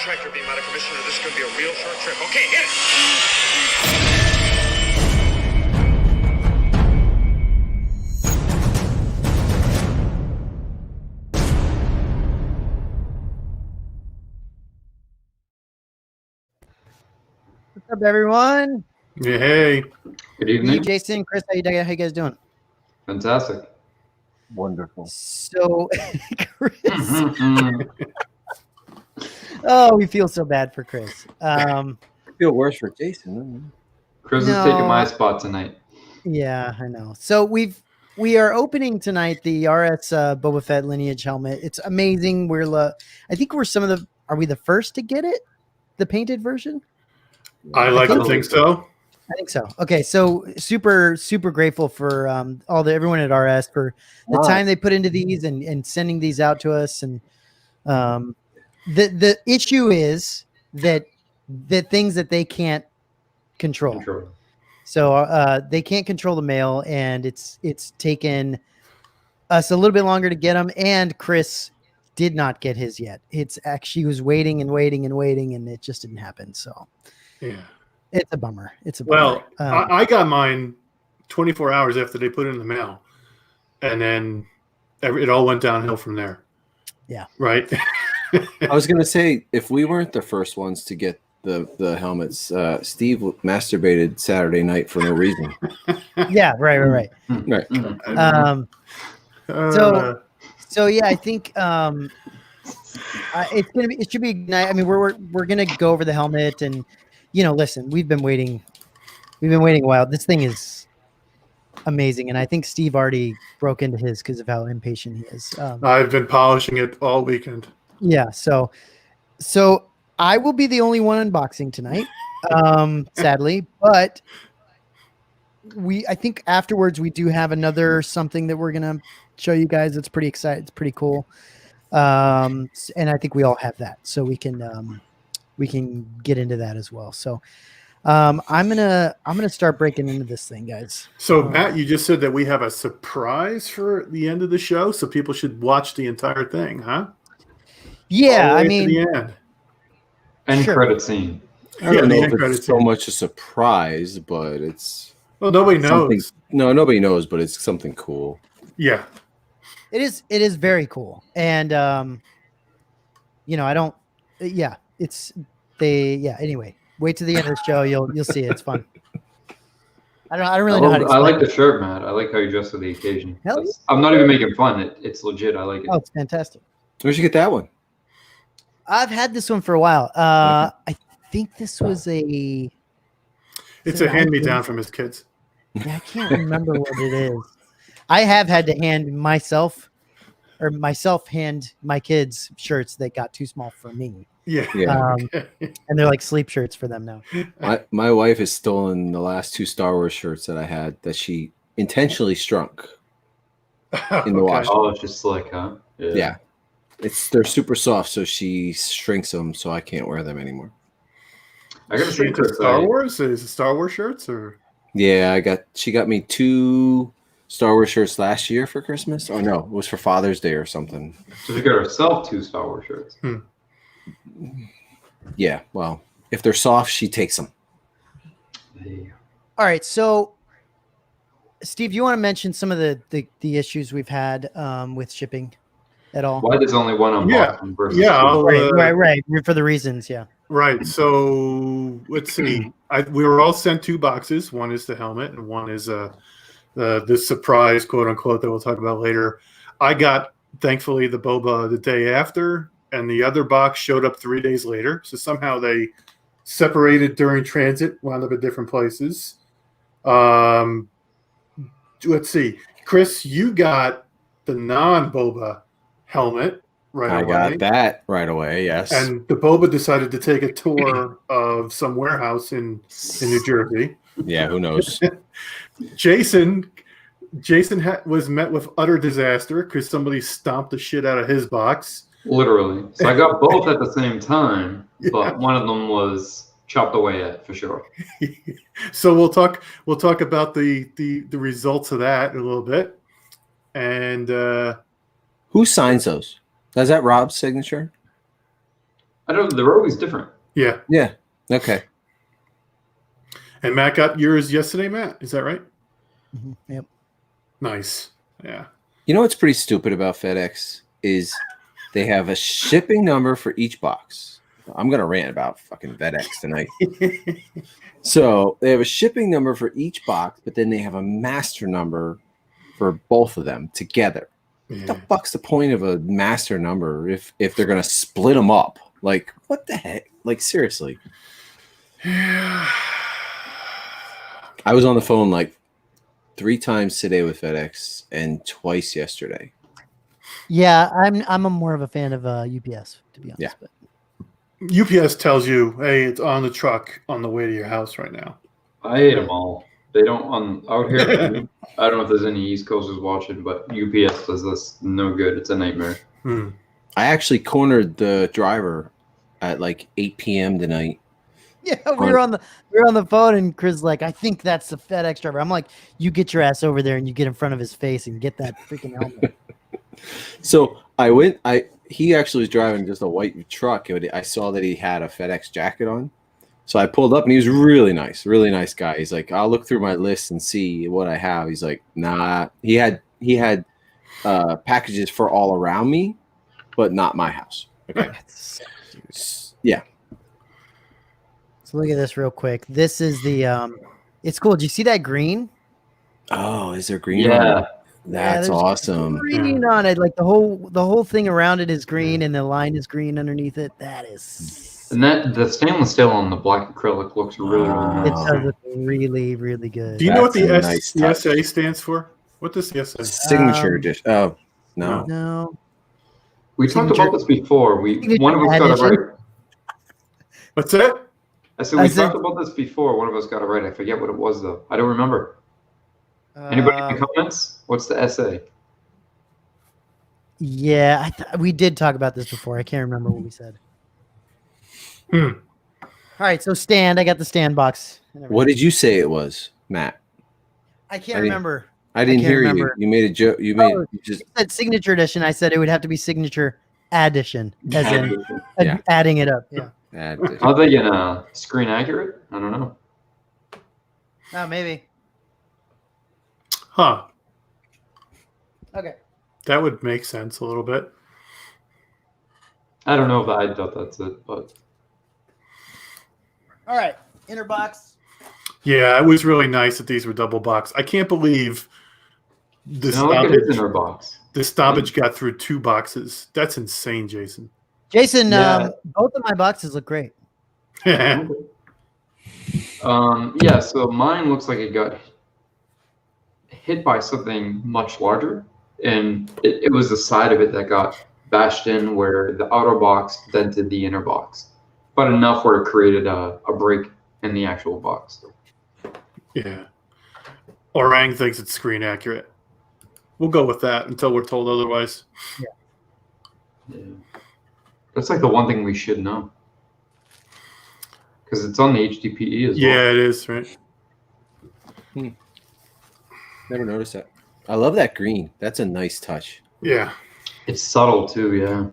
tractor beam out of commission, or this is going to be a real short trip. Okay, hit it! What's up, everyone? Yeah, hey. Good evening. Me, Jason, Chris, how you guys doing? Fantastic. Wonderful. So, Chris. Oh, we feel so bad for Chris. I feel worse for Jason. Chris is taking my spot tonight. Yeah, I know. So we are opening tonight the RS Boba Fett Lineage helmet. It's amazing. I think we're are we the first to get it? The painted version? I like to think so. I think so. Okay, so super grateful for everyone at RS for the time they put into these and sending these out to us. And the issue is that the things that they can't control. So they can't control the mail, and it's taken us a little bit longer to get them. And Chris did not get his yet. It's actually, he was waiting, and it just didn't happen. So yeah. It's a bummer. Well, I got mine 24 hours after they put it in the mail, and then it all went downhill from there. Yeah. Right. I was gonna say, if we weren't the first ones to get the helmets, Steve masturbated Saturday night for no reason. Yeah. Right. So yeah, I think it should be nice. I mean, we're gonna go over the helmet, and listen, we've been waiting a while. This thing is amazing, and I think Steve already broke into his because of how impatient he is. I've been polishing it all weekend. Yeah, so I will be the only one unboxing tonight, sadly, but I think afterwards we do have another something that we're gonna show you guys. It's pretty exciting. It's pretty cool, and I think we all have that, so we can get into that as well. So I'm gonna start breaking into this thing, guys. So Matt, you just said that we have a surprise for the end of the show, so people should watch the entire thing, huh? Yeah, I mean, the end. End credit scene. I don't know if it's so much a surprise, but it's nobody knows. No, nobody knows, but it's something cool. Yeah, it is very cool, and I don't. Yeah, Anyway, wait to the end of the show. You'll see it. It's fun. I don't really know how to explain I like the shirt, Matt. I like how you dress for the occasion. Hell yeah. I'm not even making fun. It's legit. I like it. Oh, it's fantastic. Where'd you get that one? I've had this one for a while. I think this was a. It's a hand-me-down from his kids. Yeah, I can't remember what it is. I have had to hand myself hand my kids shirts that got too small for me. Yeah. And they're like sleep shirts for them now. My wife has stolen the last 2 Star Wars shirts that I had that she intentionally shrunk in the wash. Oh, it's just slick, huh? Yeah. They're super soft, so she shrinks them, so I can't wear them anymore. I gotta say, Star Wars? Is it Star Wars shirts or? Yeah, she got me 2 Star Wars shirts last year for Christmas. Oh no, it was for Father's Day or something. So she got herself 2 Star Wars shirts. Yeah, well, if they're soft, she takes them. All right, so Steve, you want to mention some of the issues we've had with shipping at all? Why there's only one unboxing versus right, for the reasons, yeah. Right. So let's see. We were all sent 2 boxes. One is the helmet, and one is the surprise, quote unquote, that we'll talk about later. I got, thankfully, the Boba the day after, and the other box showed up 3 days later. So somehow they separated during transit, wound up at different places. Let's see. Chris, you got the non-Boba helmet right away. I got that right away, yes. And the Boba decided to take a tour of some warehouse in New Jersey. Yeah, who knows? Jason was met with utter disaster because somebody stomped the shit out of his box. Literally. So I got both at the same time, but one of them was chopped away at for sure. So we'll talk about the results of that in a little bit. And who signs those? Is that Rob's signature? I don't. They're always different. Yeah. Yeah. Okay. And Matt got yours yesterday, Matt. Is that right? Yep. Nice. Yeah. You know what's pretty stupid about FedEx is they have a shipping number for each box. I'm gonna rant about fucking FedEx tonight. So they have a shipping number for each box, but then they have a master number for both of them together. What the fuck's the point of a master number if they're gonna split them up? Like, what the heck? Like, seriously. Yeah. I was on the phone like 3 times today with FedEx and twice yesterday. Yeah, I'm a more of a fan of UPS, to be honest. Yeah. But. UPS tells you, hey, it's on the truck on the way to your house right now. I hate them all. They don't out here. I don't know if there's any East Coasters watching, but UPS does this no good. It's a nightmare. I actually cornered the driver at like 8 p.m. tonight. Yeah, we were on the phone, and Chris like, I think that's the FedEx driver. I'm like, you get your ass over there and you get in front of his face and get that freaking helmet. So he actually was driving just a white truck. I saw that he had a FedEx jacket on. So I pulled up and he was really nice guy. He's like, I'll look through my list and see what I have. He's like, nah, he had packages for all around me, but not my house. Okay. Yeah. So look at this real quick. This is the it's cool. Do you see that green? Oh, is there green? Yeah. On it? That's awesome. Green on it, like the whole thing around it is green, and the line is green underneath it. That is, And that the stainless steel on the black acrylic looks really, really it nice. does look really, really good. Do you know what the That's a nice touch. SA stands for? What does the SA? Signature edition. Oh, no. No, We talked Signature- about this before. One of us got it edition? right. What's that? I said we talked about this before. One of us got it right. I forget what it was though. I don't remember. Anybody in the comments? What's the SA? Yeah, we did talk about this before. I can't remember what we said. All right, so stand. I got the stand box. What did you say it was, Matt? I can't remember. I didn't can't hear remember. you. You made a joke. You just said signature edition. I said it would have to be signature addition, as in Yeah. adding it up. Yeah. add. Are they in screen accurate? I don't know. Oh, maybe. Huh. Okay. That would make sense a little bit. I don't know if I thought that's it, but All right. Inner box. Yeah, it was really nice that these were double box. I can't believe the look at his stoppage. inner box. The stoppage got through 2 boxes. That's insane, Jason. Jason, Yeah. both of my boxes look great. Yeah, so mine looks like it got hit by something much larger, and it was the side of it that got bashed in where the outer box dented the inner box, but enough where it created a break in the actual box. Yeah. Orang thinks it's screen accurate. We'll go with that until we're told otherwise. Yeah. That's like the one thing we should know. Because it's on the HDPE as well. Yeah, it is, right? Never noticed that. I love that green. That's a nice touch. Yeah. It's subtle too, yeah.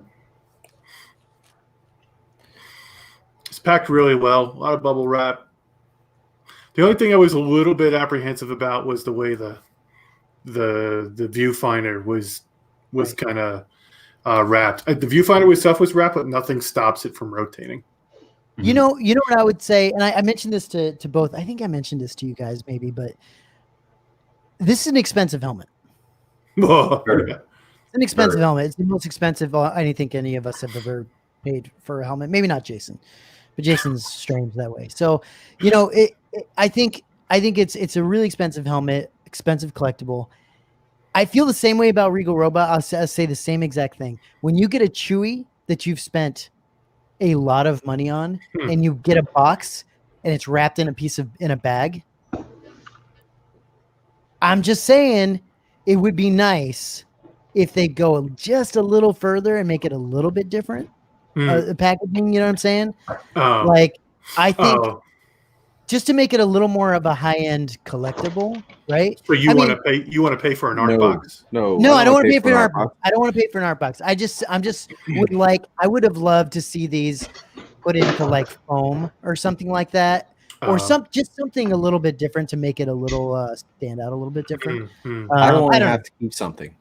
It's packed really well. A lot of bubble wrap. The only thing I was a little bit apprehensive about was the way the viewfinder was kind of wrapped. The viewfinder itself was wrapped, but nothing stops it from rotating. You know what I would say, and I mentioned this to both. I think I mentioned this to you guys maybe, but this is an expensive helmet. Oh, Sure. yeah. It's an expensive helmet. It's the most expensive I think any of us have ever paid for a helmet. Maybe not Jason, but Jason's strange that way. So, I think it's a really expensive helmet, expensive collectible. I feel the same way about Regal Robot. I'll say the same exact thing. When you get a Chewy that you've spent a lot of money on, and you get a box and it's wrapped in a bag, I'm just saying it would be nice if they go just a little further and make it a little bit different. The packaging, you know what I'm saying? Like, I think just to make it a little more of a high-end collectible, right? So you want to pay for an art box? No, I don't want to pay for an art box. I don't want to pay for an art box. I would have loved to see these put into like foam or something like that, or just something a little bit different to make it a little stand out a little bit different. I don't want I to don't have know. to keep something.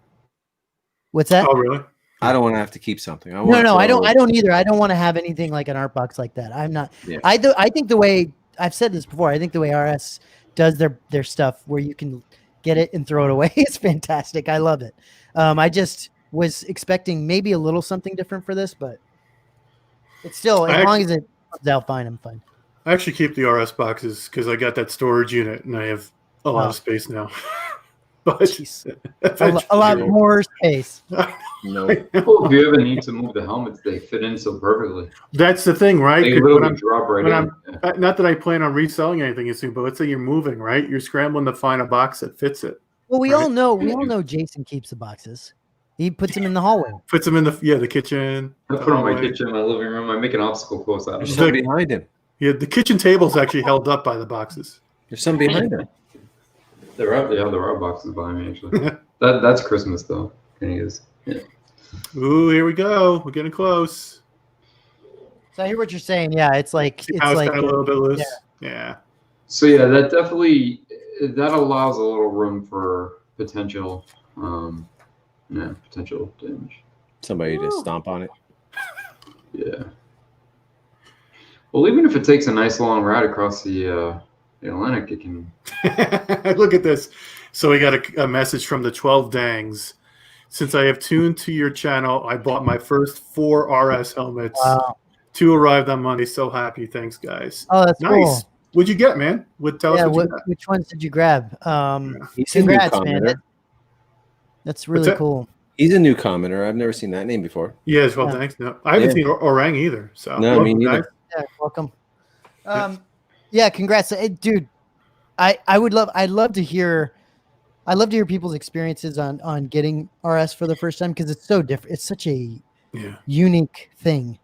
What's that? Oh, really? I don't want to have to keep something. No, I don't either. I don't want to have anything like an art box like that. I'm not. Yeah. I think the way I've said this before, I think the way RS does their stuff where you can get it and throw it away is fantastic. I love it. I just was expecting maybe a little something different for this, but it's still, as long as it comes out fine, I'm fine. I actually keep the RS boxes because I got that storage unit and I have a lot of space now. But a lot more space. No. Well, if you ever need to move the helmets, they fit in so perfectly. That's the thing, right? They literally drop right in. Not that I plan on reselling anything soon, but let's say you're moving, right? You're scrambling to find a box that fits it. Well, we all know Jason keeps the boxes. He puts them in the hallway. Puts them in the kitchen. I put them in my kitchen, my living room. I make an obstacle course out of There's it. some behind him. Yeah, the kitchen table's actually held up by the boxes. There's some behind him. There are boxes behind me actually. That's Christmas though. It is. Yeah. Ooh, here we go. We're getting close. So I hear what you're saying. Yeah, it's like How it's got a little bit loose. Yeah. So yeah, that definitely allows a little room for potential potential damage. Somebody to stomp on it. Yeah. Well, even if it takes a nice long ride across the Atlantic, it can. Look at this. So we got a message from the 12 Dangs. Since I have tuned to your channel, I bought my first 4 RS helmets. Wow. 2 arrived on Monday. So happy. Thanks, guys. Oh, that's nice. cool. What'd you get, man? Tell us what you got. Which ones did you grab? He's a new Congrats, man. commenter. That's really cool. He's a new commenter. I've never seen that name before. Yeah, 12 Dangs. No, I haven't seen Orang either. So no, me neither. Yeah, welcome. Yeah, congrats, dude. I'd love to hear people's experiences on getting RS for the first time because it's so different. It's such a unique thing.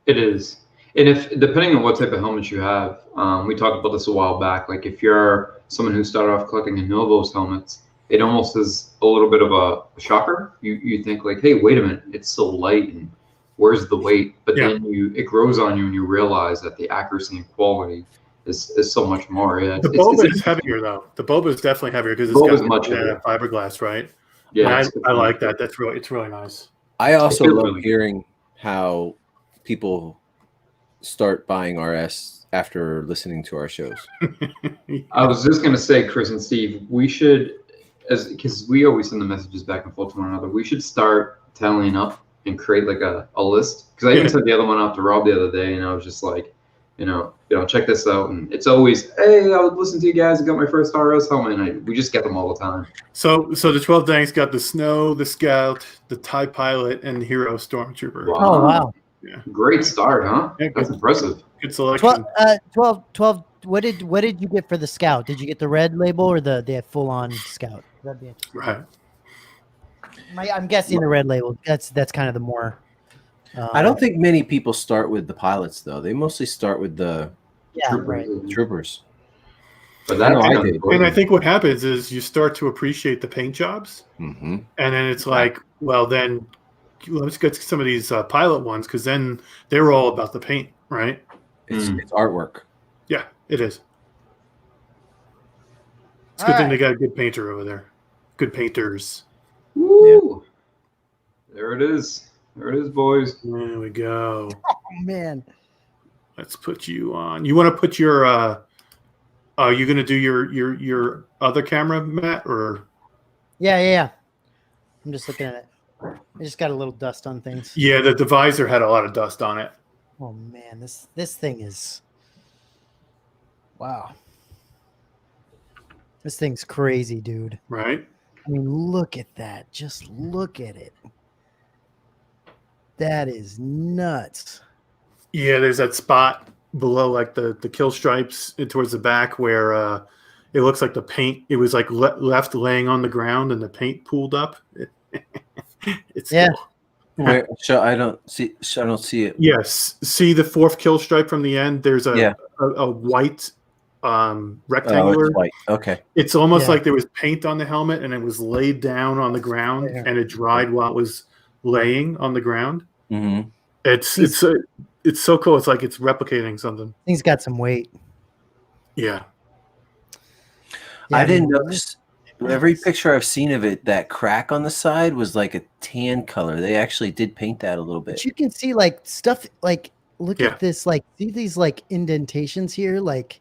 It is, and if depending on what type of helmet you have, we talked about this a while back. Like if you're someone who started off collecting Novos helmets, it almost is a little bit of a shocker. You think like, hey, wait a minute, it's so light and where's the weight? But then it grows on you and you realize that the accuracy and quality is so much more. Yeah, the Boba is heavier though. The Boba is definitely heavier because it's got much heavier. Fiberglass, right? Yeah, I like that. It's really nice. I also love hearing how people start buying RS after listening to our shows. I was just gonna say, Chris and Steve, we should, because we always send the messages back and forth to one another. We should start tallying up and create like a list. Because I even sent the other one out to Rob the other day, and I was just like, check this out. And it's always, hey, I would listen to you guys. I got my first RS helmet, and we just get them all the time. So the 12 Dangs got the Snow, the Scout, the TIE Pilot, and the Hero Stormtrooper. Wow. Oh wow! Yeah. Great start, huh? Yeah, that's impressive. Good selection. 12. What did you get for the Scout? Did you get the red label or the full on Scout? That'd be interesting. Right. I'm guessing the red label. That's kind of the more. I don't think many people start with the pilots though. They mostly start with the troopers. But that's and I think what happens is you start to appreciate the paint jobs, and then it's like, well, then let's get some of these pilot ones because then they're all about the paint, right? It's artwork. Yeah, it is. It's a good thing they got a good painter over there. Good painters. Woo! Yeah. There it is. There it is, boys. There we go. Oh man. Let's put you on. You want to put your are you gonna do your other camera, Matt, or Yeah. I'm just looking at it. I just got a little dust on things. Yeah, the visor had a lot of dust on it. Oh man, this thing is wow. This thing's crazy, dude. Right? I mean, look at that. Just look at it. That is nuts. Yeah, there's that spot below like the kill stripes towards the back where it looks like the paint, it was like left laying on the ground and the paint pooled up. It's cool. Wait, so I don't see it. Yes. See the 4th kill stripe from the end? There's a white rectangular. Oh, it's white. Okay. It's almost like there was paint on the helmet and it was laid down on the ground and it dried while it was laying on the ground. Mm-hmm. It's it's so cool. It's like it's replicating something. Thing's got some weight. Yeah. Yeah, I didn't mean, notice. Every picture I've seen of it, that crack on the side was like a tan color. They actually did paint that a little bit. But you can see like stuff like look Yeah. at this, like see these like indentations here, like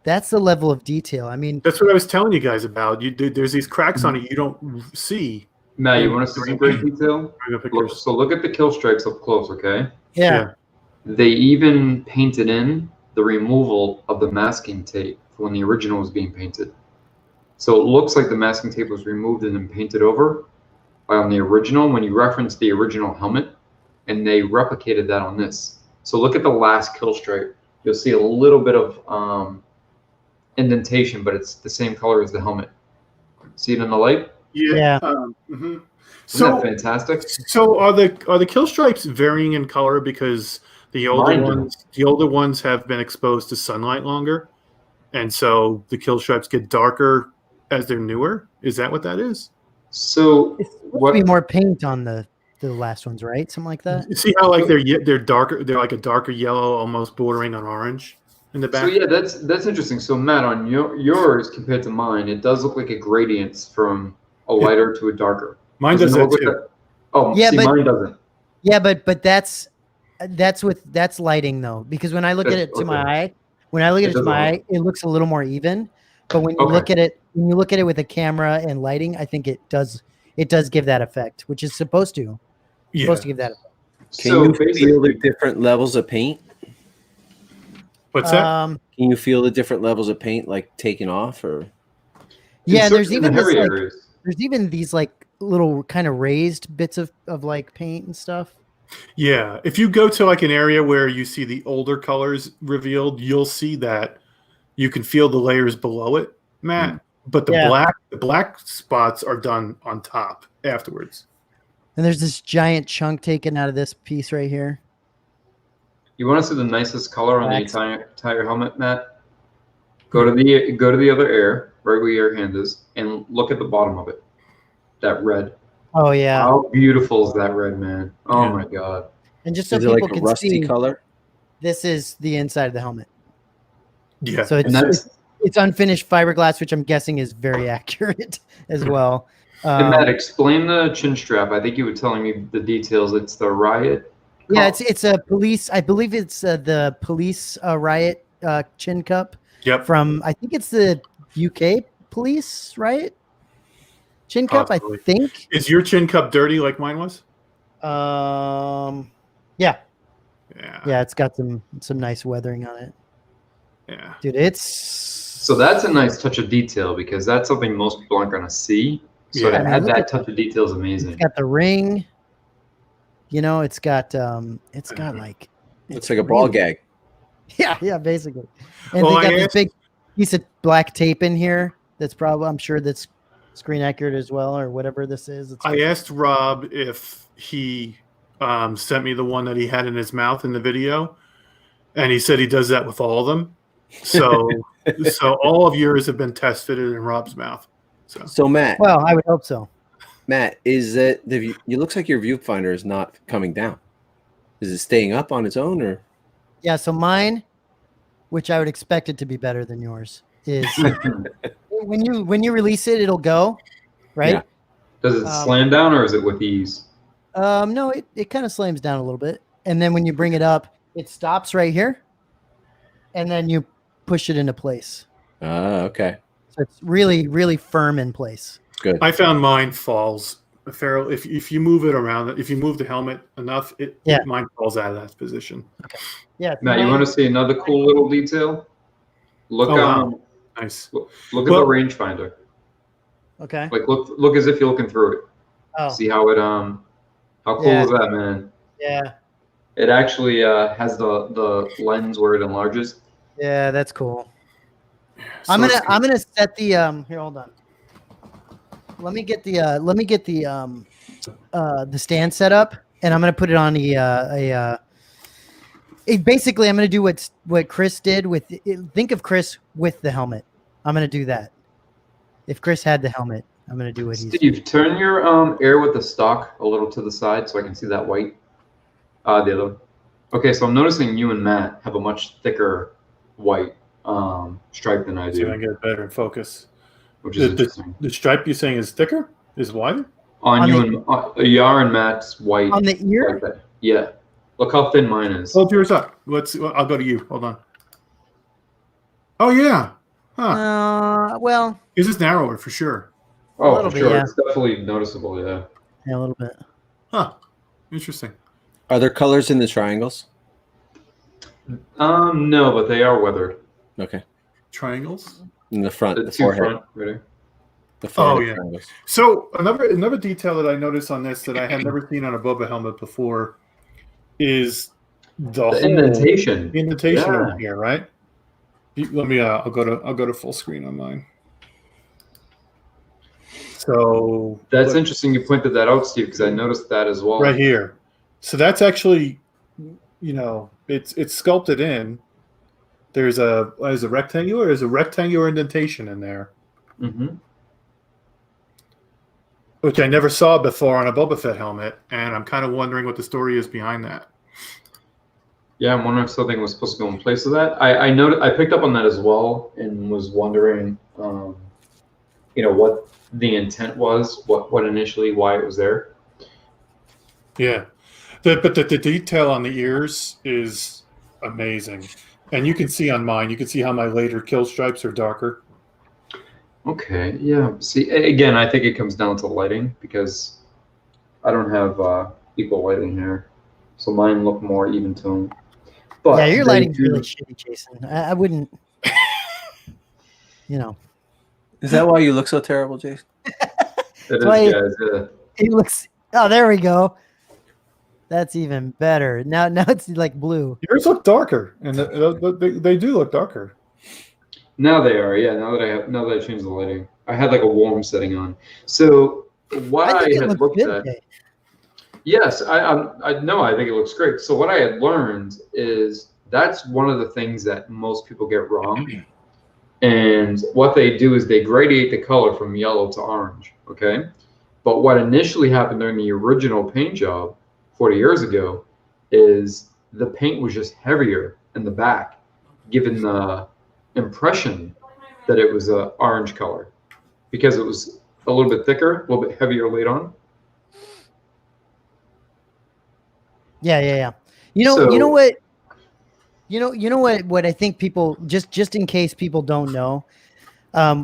that's the level of detail. I mean, That's what I was telling you guys about. There's these cracks on it you don't see. Matt, you want to see some great detail? Bring up Look, pictures. so look at the kill stripes up close, okay? yeah. They even painted in the removal of the masking tape when the original was being painted. So it looks like the masking tape was removed and then painted over on the original when you reference the original helmet, and they replicated that on this. So look at the last kill stripe. You'll see a little bit of indentation, but it's the same color as the helmet. See it in the light? Yeah. Isn't So that fantastic? So are the kill stripes varying in color because the older ones have been exposed to sunlight longer, and so the kill stripes get darker as they're newer? Is that what that is? So It's supposed to be more paint on the last ones, right? Something like that. You see how like they're darker? They're like a darker yellow, almost bordering on orange in the back. So yeah, that's interesting. So Matt, on yours compared to mine, it does look like a gradient from a lighter to a darker. Mine does that too. Oh, Yeah, see, but- mine doesn't. Yeah, but that's lighting though, because when I look at it to my eye, it looks a little more even. But when you look at it, with a camera and lighting, I think it does give that effect, which is supposed to. Yeah. Supposed to give that effect. Can So you feel basically, the different levels of paint? What's that? Can you feel the different levels of paint like taking off or? Yeah, there's in the even this, heavy like, areas. there's even these like little kind of raised bits of like paint and stuff. Yeah, if you go to like an area where you see the older colors revealed, you'll see that you can feel the layers below it, Matt. But the black spots are done on top afterwards. And there's this giant chunk taken out of this piece right here. You want to see the nicest color on the entire helmet, Matt? Go to the other air, right where your hand is, and look at the bottom of it. That red. Oh yeah. How beautiful is that red, man? Oh my god. And just so Is it people like a can rusty see, color? this is the inside of the helmet. Yeah. So it's unfinished fiberglass, which I'm guessing is very accurate as well. And Matt, explain the chin strap. I think you were telling me the details. It's the Riot. Yeah, it's a police. I believe it's the police Riot chin cup. Yep. From I think it's the UK police Riot chin cup. Possibly. I think. Is your chin cup dirty like mine was? Yeah. Yeah. Yeah, it's got some nice weathering on it. Yeah. Dude, it's So that's a nice touch of detail because that's something most people aren't going to see. So Yeah. to add that touch of detail is amazing. It's got the ring. You know, it's got like It's like a ball gag. Yeah, basically. And Well, they got I this asked- big piece of black tape in here. That's probably, I'm sure that's screen accurate as well, or whatever this is. I asked Rob if he sent me the one that he had in his mouth in the video, and he said he does that with all of them. So, so all of yours have been test fitted in Rob's mouth. So Matt, Well, I would hope so. Matt, is that it looks like your viewfinder is not coming down? Is it staying up on its own or? Yeah, so mine, which I would expect it to be better than yours, is when you release it, it'll go, right? Yeah. Does it slam down or is it with ease? No, it kind of slams down a little bit, and then when you bring it up, it stops right here, and then you push it into place. Okay. So it's really, really firm in place. Good. I found mine falls. If you move it around, if you move the helmet enough, mine falls out of that position. Yeah. Matt, you want to see another cool little detail? Look wow. Nice. Look at the rangefinder. Okay. Like look as if you're looking through it. Oh. See how it how cool is that, man? Yeah. It actually has the lens where it enlarges. Yeah, that's cool. So I'm gonna set the here. Hold on. Let me get the stand set up, and I'm gonna put it on basically I'm gonna do what Chris did with. Think of Chris with the helmet. I'm gonna do that. If Chris had the helmet, I'm gonna do what he's. Steve, turn your air with the stock a little to the side so I can see that white. The other one. Okay, so I'm noticing you and Matt have a much thicker white stripe than I See if I do, can get it better in focus. which is The, interesting. the stripe you're saying is thicker? Is wider? On On you and Yar and Matt's white. On the ear? Like that. Yeah. Look how thin mine is. Hold yours up. I'll go to you. Hold on. Oh yeah. Huh. Well, This is narrower for sure. Oh, little for bit, sure. yeah. It's definitely noticeable, yeah. yeah, a little bit. Huh. Interesting. Are there colors in the triangles? No, but they are weathered. Okay. Triangles. In the front, The the two forehead. front, right here. The forehead Oh, yeah. triangles. So another detail that I noticed on this that I had never seen on a Boba helmet before is the whole indentation. indentation Yeah. over here, right? Let me. I'll go to full screen on mine. So That's interesting you pointed that out, Steve, because I noticed that as well. right here. So that's actually, it's sculpted in. There's a rectangular indentation in there, Mm-hmm. which I never saw before on a Boba Fett helmet, and I'm kind of wondering what the story is behind that. Yeah, I'm wondering if something was supposed to go in place of that. I noted, I picked up on that as well, and was wondering, what the intent was, what initially, why it was there. Yeah, but the detail on the ears is amazing, and you can see on mine. You can see how my later kill stripes are darker. Okay, yeah. See, again, I think it comes down to lighting because I don't have equal lighting here, so mine look more even tone. But Yeah, your they lighting's do- really shitty, Jason. I wouldn't. Is that why you look so terrible, Jason? It is, why- guys. Yeah. It looks. Oh, there we go. That's even better. Now it's like blue. Yours look darker, and they do look darker. Now they are, yeah. Now that I changed the lighting, I had like a warm setting on. So what I, think it had looks looked good, at, Jay. yes, I know. I think it looks great. So what I had learned is that's one of the things that most people get wrong. And what they do is they gradiate the color from yellow to orange. Okay, but what initially happened during the original paint job 40 years ago is the paint was just heavier in the back, given the impression that it was a orange color because it was a little bit thicker, a little bit heavier laid on. Yeah. You know So- what? What I think people just in case people don't know,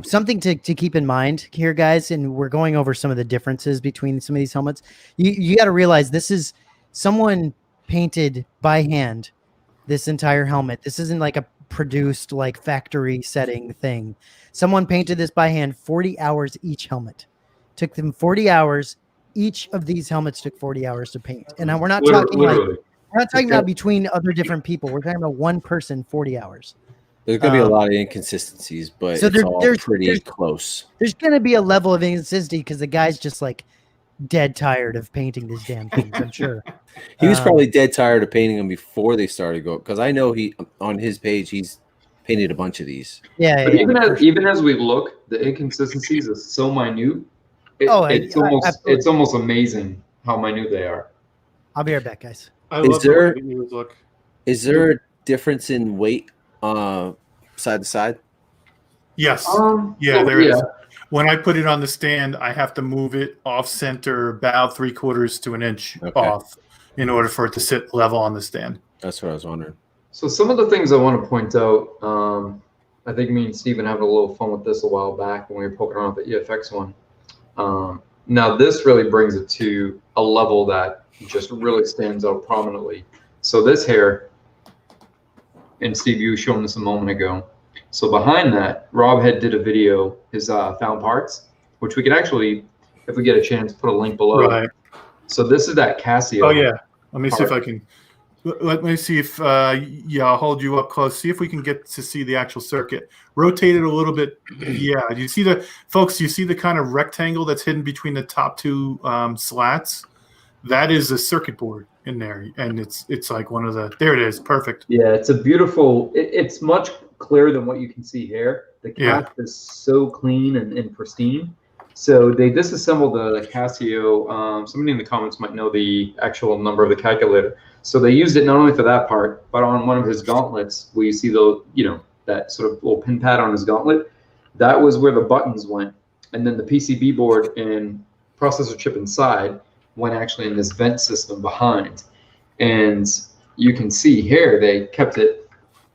something to keep in mind here, guys, and we're going over some of the differences between some of these helmets. You got to realize this is someone painted by hand this entire helmet. This isn't like a produced like factory setting thing. Someone painted this by hand, 40 hours each helmet. Took them 40 hours. Each of these helmets took 40 hours to paint. And now we're not talking like Literally. we're not talking about between other different people. We're talking about one person, 40 hours. There's going to be a lot of inconsistencies, but so it's all there's pretty close. There's going to be a level of inconsistency because the guy's just like dead tired of painting these damn things, I'm sure. He was probably dead tired of painting them before they started going, because I know he on his page he's painted a bunch of these. Yeah. But yeah, even as we look, the inconsistencies are so minute. It's almost amazing how minute they are. I'll be right back, guys. I Is love there- the way yours look. Is there a difference in weight side to side? Yes. Yeah, There is. When I put it on the stand, I have to move it off center about 3/4 to an inch off in order for it to sit level on the stand. That's what I was wondering. So some of the things I want to point out, I think me and Steven having a little fun with this a while back when we were poking around with the EFX one. Now this really brings it to a level that just really stands out prominently. So this hair, and Steve, you showed this a moment ago. So behind that, Rob had did a video, his found parts, which we can actually, if we get a chance, put a link below. Right. So this is that Casio. Oh yeah. Let me see if I can. Let me see if I'll hold you up close. See if we can get to see the actual circuit. Rotate it a little bit. Yeah. You see folks? You see the kind of rectangle that's hidden between the top two slats? That is a circuit board in there, and it's like one of the. There it is. Perfect. Yeah, it's a beautiful. It's much clearer than what you can see here. The cast is so clean and pristine. So they disassembled the Casio. Somebody in the comments might know the actual number of the calculator. So they used it not only for that part, but on one of his gauntlets, where you see the, that sort of little pin pad on his gauntlet. That was where the buttons went, and then the PCB board and processor chip inside went actually in this vent system behind. And you can see here they kept it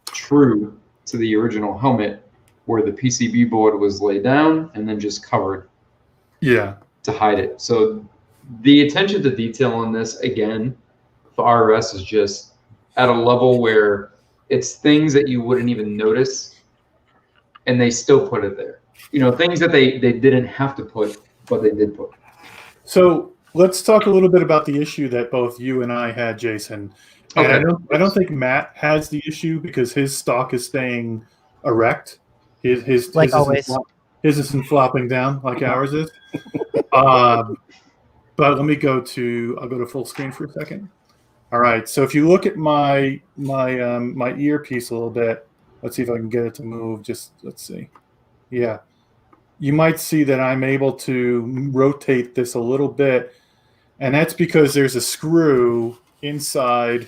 true to the original helmet, where the PCB board was laid down and then just covered. Yeah. To hide it. So the attention to detail on this, again, for RS is just at a level where it's things that you wouldn't even notice, and they still put it there. Things that they didn't have to put, but they did put. So let's talk a little bit about the issue that both you and I had, Jason. And Okay. I don't think Matt has the let because his stock is staying erect. His Like always. His isn't flopping down like ours is. But let me I'll go to full screen for a second. All right. So if you look at my earpiece a little bit, let's see if I can get it to move. Let's see. Yeah. You might see that I'm able to rotate this a little bit, and that's because there's a screw inside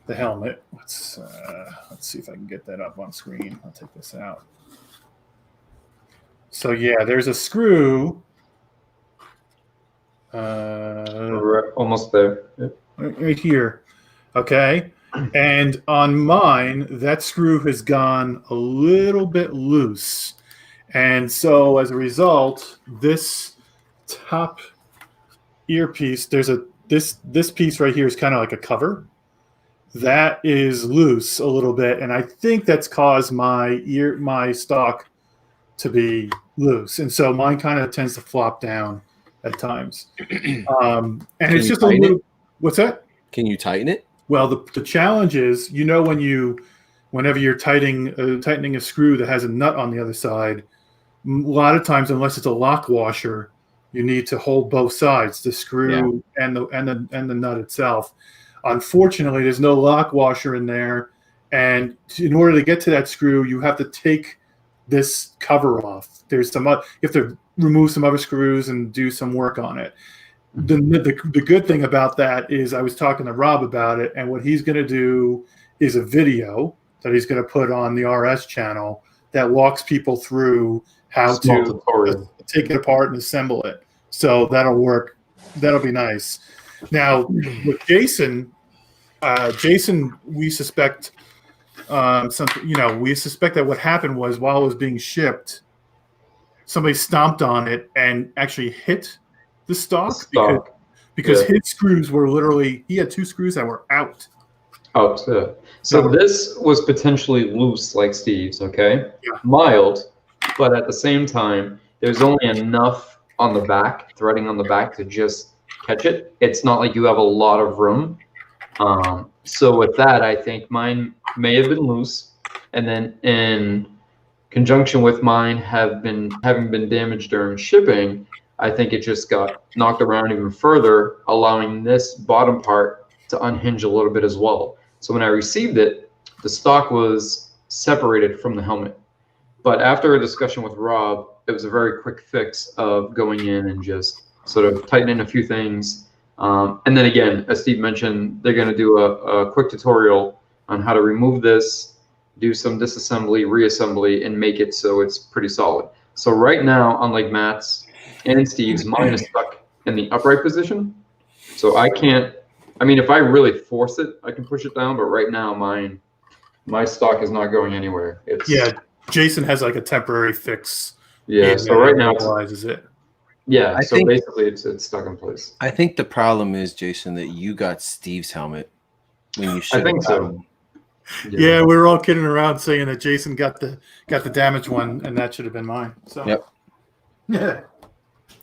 the helmet. Let's see if I can get that up on screen. I'll take this out. So yeah, there's a screw. We're almost there. Yep. Right here. Okay. And on mine, that screw has gone a little bit loose. And so as a result, this top earpiece, this piece right here is kind of like a cover. That is loose a little bit, and I think that's caused my stock to be loose. And so mine kind of tends to flop down at times. And it's just a little what's that? Can you tighten it? Well, the challenge is, whenever you're tightening a screw that has a nut on the other side, a lot of times, unless it's a lock washer, you need to hold both sides, the screw and the nut itself. Unfortunately, there's no lock washer in there, and in order to get to that screw, you have to take this cover off. You have to remove some other screws and do some work on it. The good thing about that is I was talking to Rob about it, and what he's going to do is a video that he's going to put on the RS channel that walks people through how to take it apart and assemble it. So that'll work. That'll be nice. Now with Jason, we suspect something. We suspect that what happened was while it was being shipped, somebody stomped on it and actually hit the stock. Because his screws were he had two screws that were out. So this was potentially loose like Steve's, okay? Yeah. Mild, but at the same time, there's only enough on the back, threading on the back to just catch it. It's not like you have a lot of room. So with that, I think mine may have been loose, and then in conjunction with mine having been damaged during shipping, I think it just got knocked around even further, allowing this bottom part to unhinge a little bit as well. So when I received it, the stock was separated from the helmet. But after a discussion with Rob, it was a very quick fix of going in and just sort of tightening a few things. And then again, as Steve mentioned, they're going to do a quick tutorial on how to remove this, do some disassembly, reassembly, and make it so it's pretty solid. So right now, unlike Matt's and Steve's, mine is stuck in the upright position. So I can't, if I really force it, I can push it down, but right now my stock is not going anywhere. Jason has like a temporary fix. Yeah, so right now realizes it. Yeah, basically it's stuck in place. I think the problem is, Jason, that you got Steve's helmet when you should. I think so. Yeah, we were all kidding around saying that Jason got the damaged one, and that should have been mine. So. Yep. Yeah.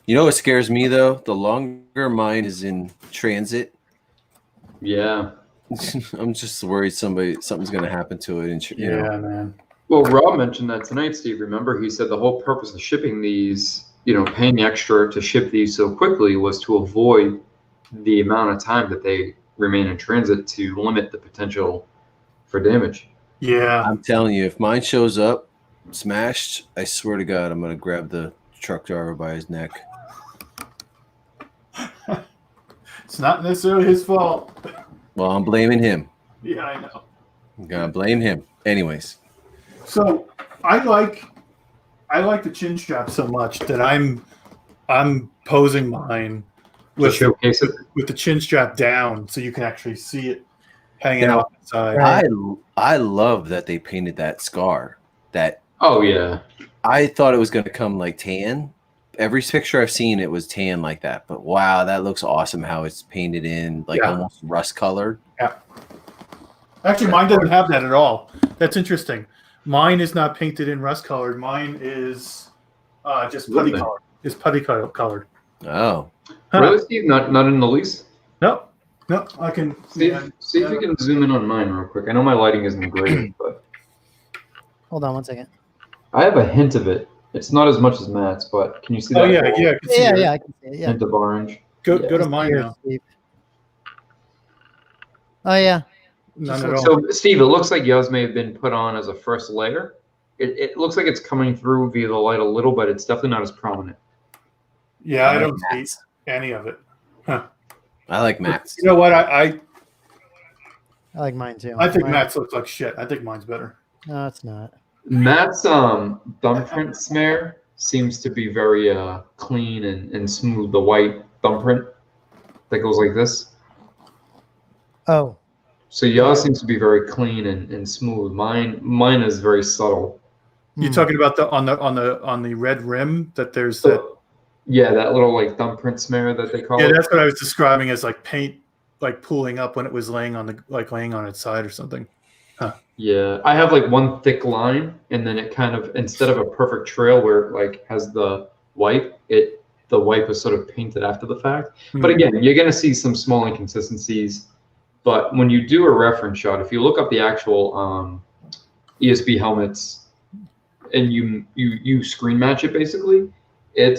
You know what scares me though? The longer mine is in transit. Yeah. I'm just worried something's going to happen to it. And man. Well, Rob mentioned that tonight, Steve. Remember, he said the whole purpose of shipping these, paying extra to ship these so quickly was to avoid the amount of time that they remain in transit to limit the potential for damage. Yeah. I'm telling you, if mine shows up smashed, I swear to God, I'm going to grab the truck driver by his neck. It's not necessarily his fault. Well, I'm blaming him. Yeah, I know. I'm gonna blame him. Anyways, So I like the chin strap so much that I'm posing mine To with showcase it. with the chin strap down, so you can actually see it hanging Now, off the side. Right. I love that they painted that scar. That Oh yeah. I thought it was gonna come like tan. Every picture I've seen, it was tan like that. But wow, that looks awesome! How it's painted in like Yeah. almost rust colored. Yeah. Actually, mine doesn't have that at all. That's interesting. Mine is not painted in rust colored. Mine is just putty Really? colored. It's putty colored. Oh, Huh. Really, Steve? Not in the least. No, I can See if you can zoom in on mine real quick. I know my lighting isn't great, but Hold on one second. I have a hint of it. It's not as much as Matt's, but can you see that? Oh yeah, little yeah, I can see Yeah, it. yeah, I can see it. Yeah. Hint of orange. Go Yeah. to mine Here, now. Steve. Oh yeah. None at all. So, Steve, it looks like yours may have been put on as a first layer. It looks like it's coming through via the light a little, but it's definitely not as prominent. Yeah, I like don't see Matt's. any of it. I like Matt's. You know what? I I like mine too. think Mine- Matt's looks like shit. I think mine's better. No, it's not. Matt's thumbprint smear seems to be very clean and smooth. The white thumbprint that goes like this. Oh, So yours seems to be very clean and smooth. Mine is very subtle. You're hmm. talking about the on the red rim that there's that. Yeah, that little like thumbprint smear that they call Yeah, it. that's what I was describing as like paint, like pooling up when it was laying on its side or something. Yeah, I have like one thick line, and then it kind of, instead of a perfect trail where it like has the wipe, the wipe is sort of painted after the fact. But again, you're gonna see some small inconsistencies. But when you do a reference shot, if you look up the actual ESB helmets and you screen match it, basically, it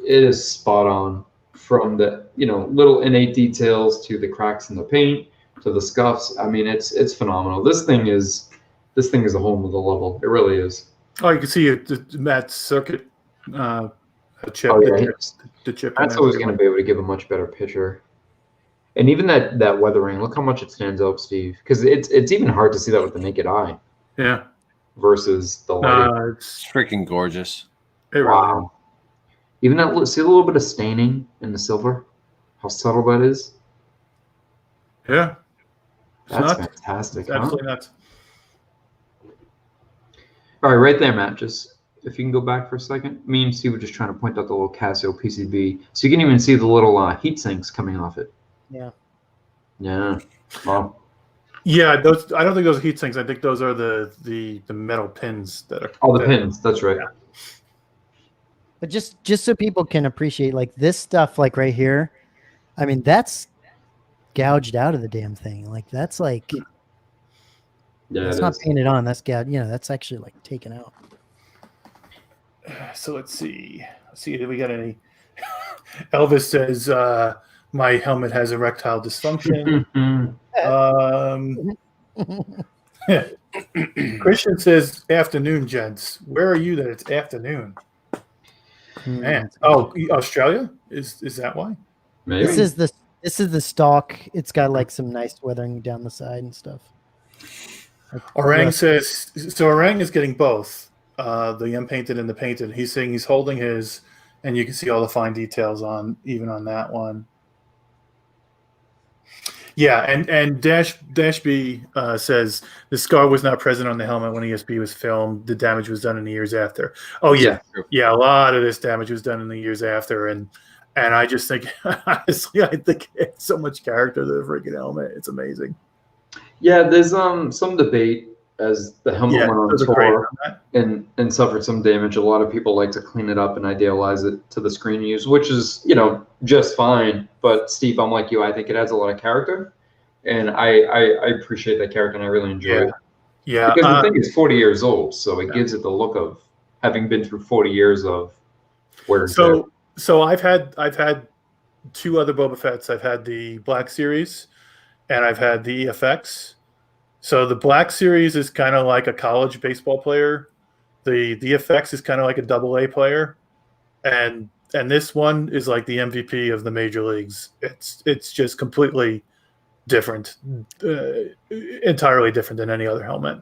is spot on, from the little innate details to the cracks in the paint to the scuffs. I mean, it's phenomenal. This thing is a whole nother level. It really is. Oh, you can see it, Matt's circuit chip. Oh, yeah. The chip. That's always going to be able to give a much better picture. And even that weathering, look how much it stands out, Steve. Because it's even hard to see that with the naked eye Yeah. versus the light. It's freaking gorgeous. It really Wow. Even see a little bit of staining in the silver? How subtle that is? Yeah. It's That's nuts. fantastic, It's huh? absolutely nuts. All right, right there, Matt. Just if you can go back for a second. Me and Steve were just trying to point out the little Casio PCB. So you can even see the little heat sinks coming off it. Yeah. Yeah. Wow. Yeah, those. I don't think those are heat sinks. I think those are the metal pins that are. Oh, the pins. That's right. Yeah. But just so people can appreciate, like this stuff, like right here, I mean, that's gouged out of the damn thing. Like that's like Yeah, it's it not is. painted on. That's gouged. That's actually like taken out. So let's see. If we got any. Elvis says my helmet has erectile dysfunction. Christian says afternoon, gents. Where are you that it's afternoon? Man. Oh, Australia? Is that why? Maybe. This is the stalk. It's got like some nice weathering down the side and stuff. Orang says so. Orang is getting both the unpainted and the painted. He's saying he's holding his, and you can see all the fine details on that one. Yeah, and Dash B says the scar was not present on the helmet when ESB was filmed. The damage was done in the years after. Oh yeah, yeah. A lot of this damage was done in the years after, and I just think honestly, I think it's so much character to the freaking helmet. It's amazing. Yeah, there's some debate as the helmet went on tour and suffered some damage. A lot of people like to clean it up and idealize it to the screen use, which is just fine. But Steve, I'm like you. I think it adds a lot of character, and I appreciate that character, and I really enjoy it. Yeah, because the thing is 40 years old, so it gives it the look of having been through 40 years of wear and tear. So I've had two other Boba Fetts. I've had the Black Series, and I've had the EFX. So the Black Series is kind of like a college baseball player. The EFX is kind of like a AA player. and this one is like the MVP of the major leagues. It's just completely different, entirely different than any other helmet.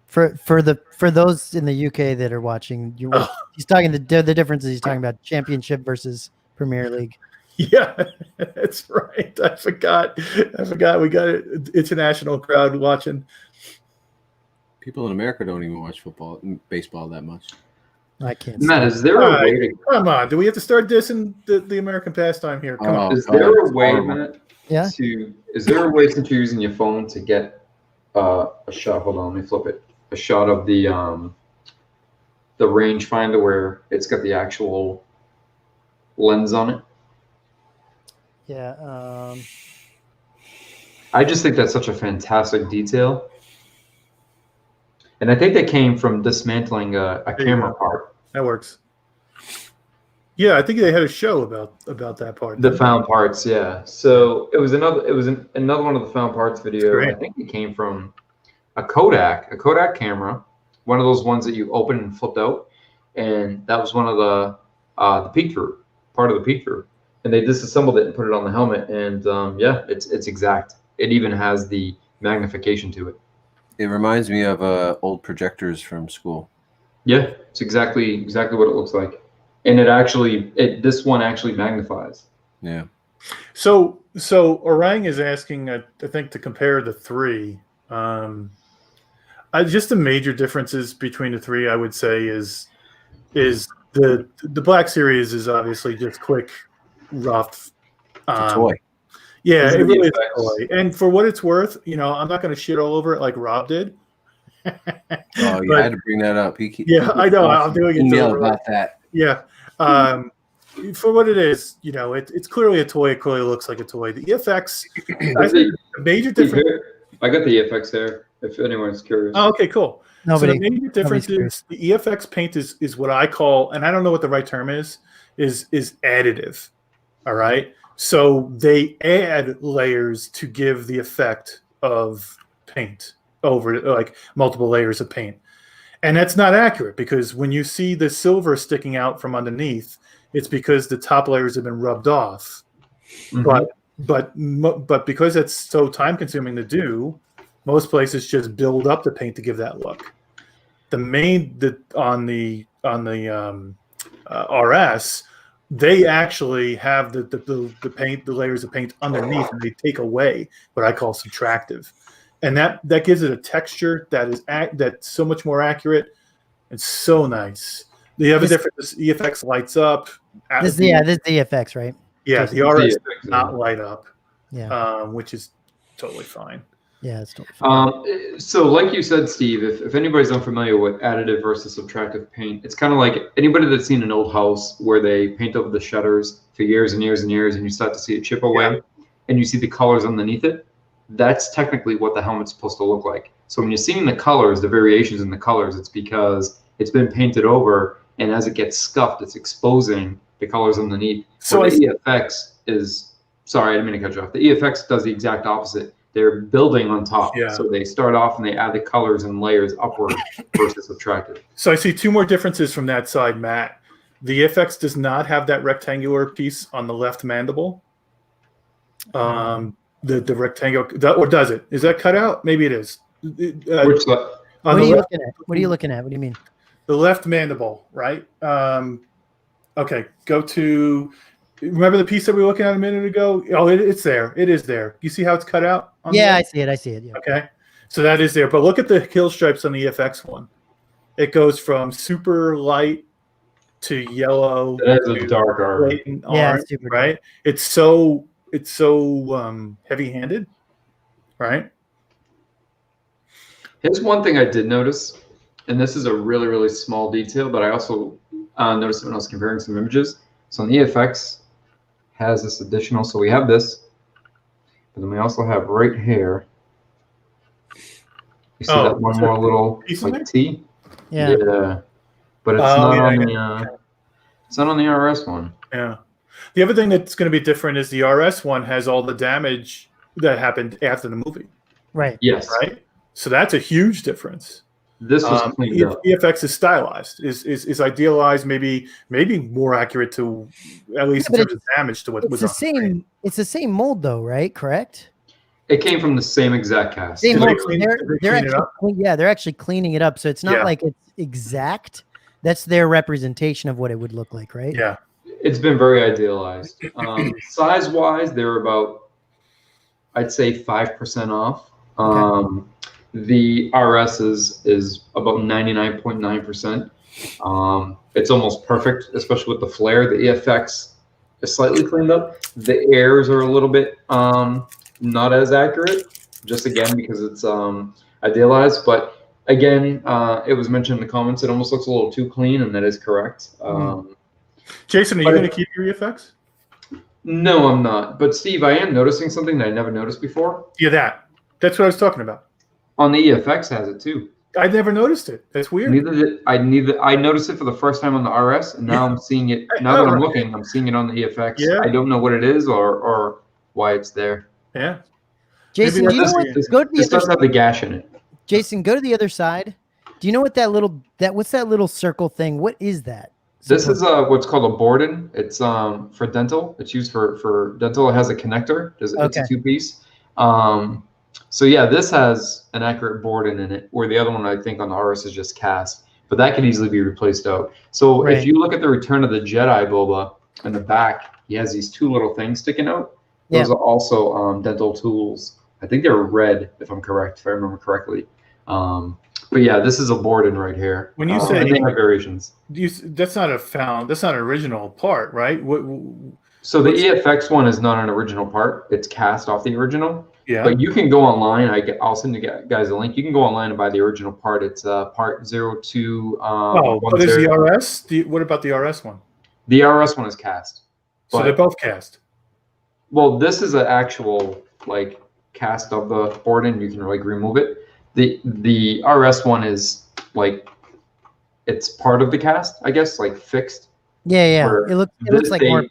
For those in the UK that are watching, he's talking the differences. He's talking about Championship versus Premier League. Yeah, that's right. I forgot. We got an international crowd watching. People in America don't even watch football and baseball that much. I can't. Matt, is there a way to Come on? Do we have to start dissing the American pastime here? Come on. Is there a way, Matt? Yeah. Is there a way, since you're using your phone, to get a shot? Hold on, let me flip it. A shot of the rangefinder where it's got the actual lens on it. Yeah. I just think that's such a fantastic detail. And I think that came from dismantling a camera part. That works. Yeah, I think they had a show about that part. The found parts, yeah. So it was another one of the found parts video. I think it came from a Kodak camera, one of those ones that you open and flipped out, and that was one of the peek through, part of the peek through. And they disassembled it and put it on the helmet, and yeah, it's exact. It even has the magnification to it. It reminds me of old projectors from school. Yeah, it's exactly what it looks like, and this one actually magnifies. Yeah. So Orang is asking, I think, to compare the three. Just the major differences between the three, I would say, is the Black Series is obviously just quick, rough. It's a toy. Yeah, it really is a toy. And for what it's worth, I'm not going to shit all over it like Rob did. Oh, you had to bring that up. Yeah, I know. I'm doing it. Email about that. Yeah. For what it is, it's clearly a toy. It clearly looks like a toy. The EFX, I think the major difference. I got the EFX there. If anyone's curious. Oh, okay, cool. Nobody. So the major difference is the EFX paint is what I call, and I don't know what the right term is additive. All right. So they add layers to give the effect of paint over like multiple layers of paint. And that's not accurate, because when you see the silver sticking out from underneath, it's because the top layers have been rubbed off. Mm-hmm. But because it's so time consuming to do, most places just build up the paint to give that look. On the RS, they actually have the paint, the layers of paint underneath, and they take away what I call subtractive, and that gives it a texture that's so much more accurate and so nice. The other difference is EFX lights up. This is the EFX, right? Yeah, the RS does not light up. Yeah, which is totally fine. Yeah, it's totally fine. So like you said, Steve, if anybody's unfamiliar with additive versus subtractive paint, it's kind of like anybody that's seen an old house where they paint over the shutters for years and years and years, and you start to see it chip away, and you see the colors underneath it. That's technically what the helmet's supposed to look like. So when you're seeing the colors, the variations in the colors, it's because it's been painted over, and as it gets scuffed, it's exposing the colors underneath. So the EFX is, sorry, I didn't mean to cut you off. The EFX does the exact opposite. They're building on top. Yeah. So they start off and they add the colors and layers upward versus subtractive. So I see two more differences from that side, Matt. The EFX does not have that rectangular piece on the left mandible. The rectangle, or does it? Is that cut out? Maybe it is. Which left? What are you looking at? What are you looking at? What do you mean? The left mandible, right? Okay, go to. Remember the piece that we were looking at a minute ago? Oh, it's there. It is there. You see how it's cut out? Yeah, I see it. I see it. Yeah. Okay, so that is there. But look at the kill stripes on the EFX one. It goes from super light to yellow. That's a dark orange. Yeah, super right. Dark. It's so heavy-handed, right? Here's one thing I did notice, and this is a really, really small detail, but I also noticed it when I was comparing some images. So on the EFX has this additional, so we have this, but then we also have right here. You see that one more little like T? Yeah. But it's not on the it's not on the RS one. Yeah. The other thing that's going to be different is the RS one has all the damage that happened after the movie. Right. Yes. Right. So that's a huge difference. This was cleaned up. EFX is stylized, is idealized, maybe more accurate to at least in but terms of damage to what It's was the on screen. same. It's the same mold, though, right? Correct. It came from the same exact cast. Same Did they mold. clean- They're, did they they're clean it actually up? yeah, they're actually cleaning it up. So it's not Yeah. like it's exact. That's their representation of what it would look like, right? Yeah. It's been very idealized. Size-wise, they're about, I'd say, 5% off. The RS is about 99.9%. It's almost perfect, especially with the flare. The EFX is slightly cleaned up. The airs are a little bit not as accurate, just again because it's idealized. But again, it was mentioned in the comments, it almost looks a little too clean, and that is correct. Jason, are you going to keep your EFX? No, I'm not. But Steve, I am noticing something that I never noticed before. Yeah, that's what I was talking about. On the EFX has it too. I never noticed it. That's weird. I noticed it for the first time on the RS, and now I'm seeing it. Now that I'm looking, I'm seeing it on the EFX. Yeah. I don't know what it is or why it's there. Yeah. Jason, Maybe do you know that's- what? Go to the This other. does have the gash in it. Jason, go to the other side. Do you know what what's that little circle thing? What is that? This is what's called a Borden. It's for dental. It's used for dental. It has a connector. It's Okay. a 2-piece. So yeah, this has an accurate Borden in it, where the other one I think on the RS is just cast. But that could easily be replaced out. So Right. if you look at the Return of the Jedi Boba in the back, he has these 2 little things sticking out. Those Yeah. are also dental tools. I think they're red, if I'm correct, if I remember correctly. But yeah, this is a Borden right here. When you say- and they have variations. That's not an original part, right? So the What's- EFX one is not an original part. It's cast off the original. Yeah. But you can go online. I'll send you guys a link. You can go online and buy the original part. It's part 02. What is the RS? What about the RS one? The RS one is cast. So But- they're both cast. Well, this is an actual like cast of the board, and you can like remove it. The RS one is like it's part of the cast, I guess, like fixed. Yeah. Where It looks like more.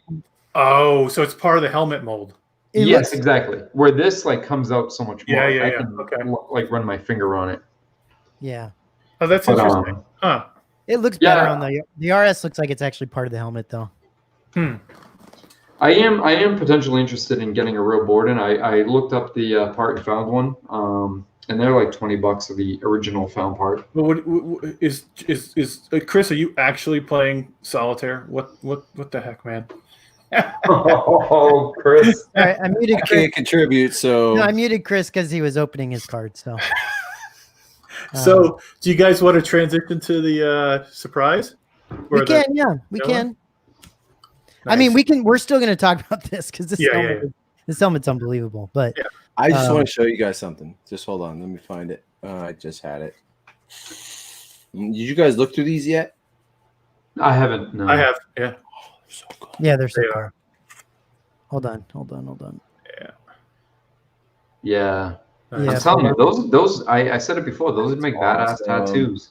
Oh, so it's part of the helmet mold. It Yes, looks- exactly. Where this like comes out so much more. Yeah, I yeah. can Okay. like run my finger on it. Yeah. Oh, that's But, interesting. Huh. It looks better Yeah. on the RS. Looks like it's actually part of the helmet, though. I am potentially interested in getting a real board, and I looked up the part and found one, and they're like $20 of the original found part. But what is Chris? Are you actually playing solitaire? What the heck, man? Oh, Chris! All right, I muted I Chris. can't contribute, so No, I muted Chris because he was opening his card. So. So, do you guys want to transition to the surprise? We Or can, the- yeah, we that can. one? I mean, Nice. we can. We're still going to talk about this because this Yeah, helmet, yeah. this helmet's unbelievable. But Yeah. I just want to show you guys something. Just hold on, let me find it. I just had it. Did you guys look through these yet? I haven't. No. I have. Yeah. So cool. yeah, they're so They cool. are. Hold on. Yeah. Yeah. I'm telling you, those. I said it before. Those would make badass awesome. tattoos.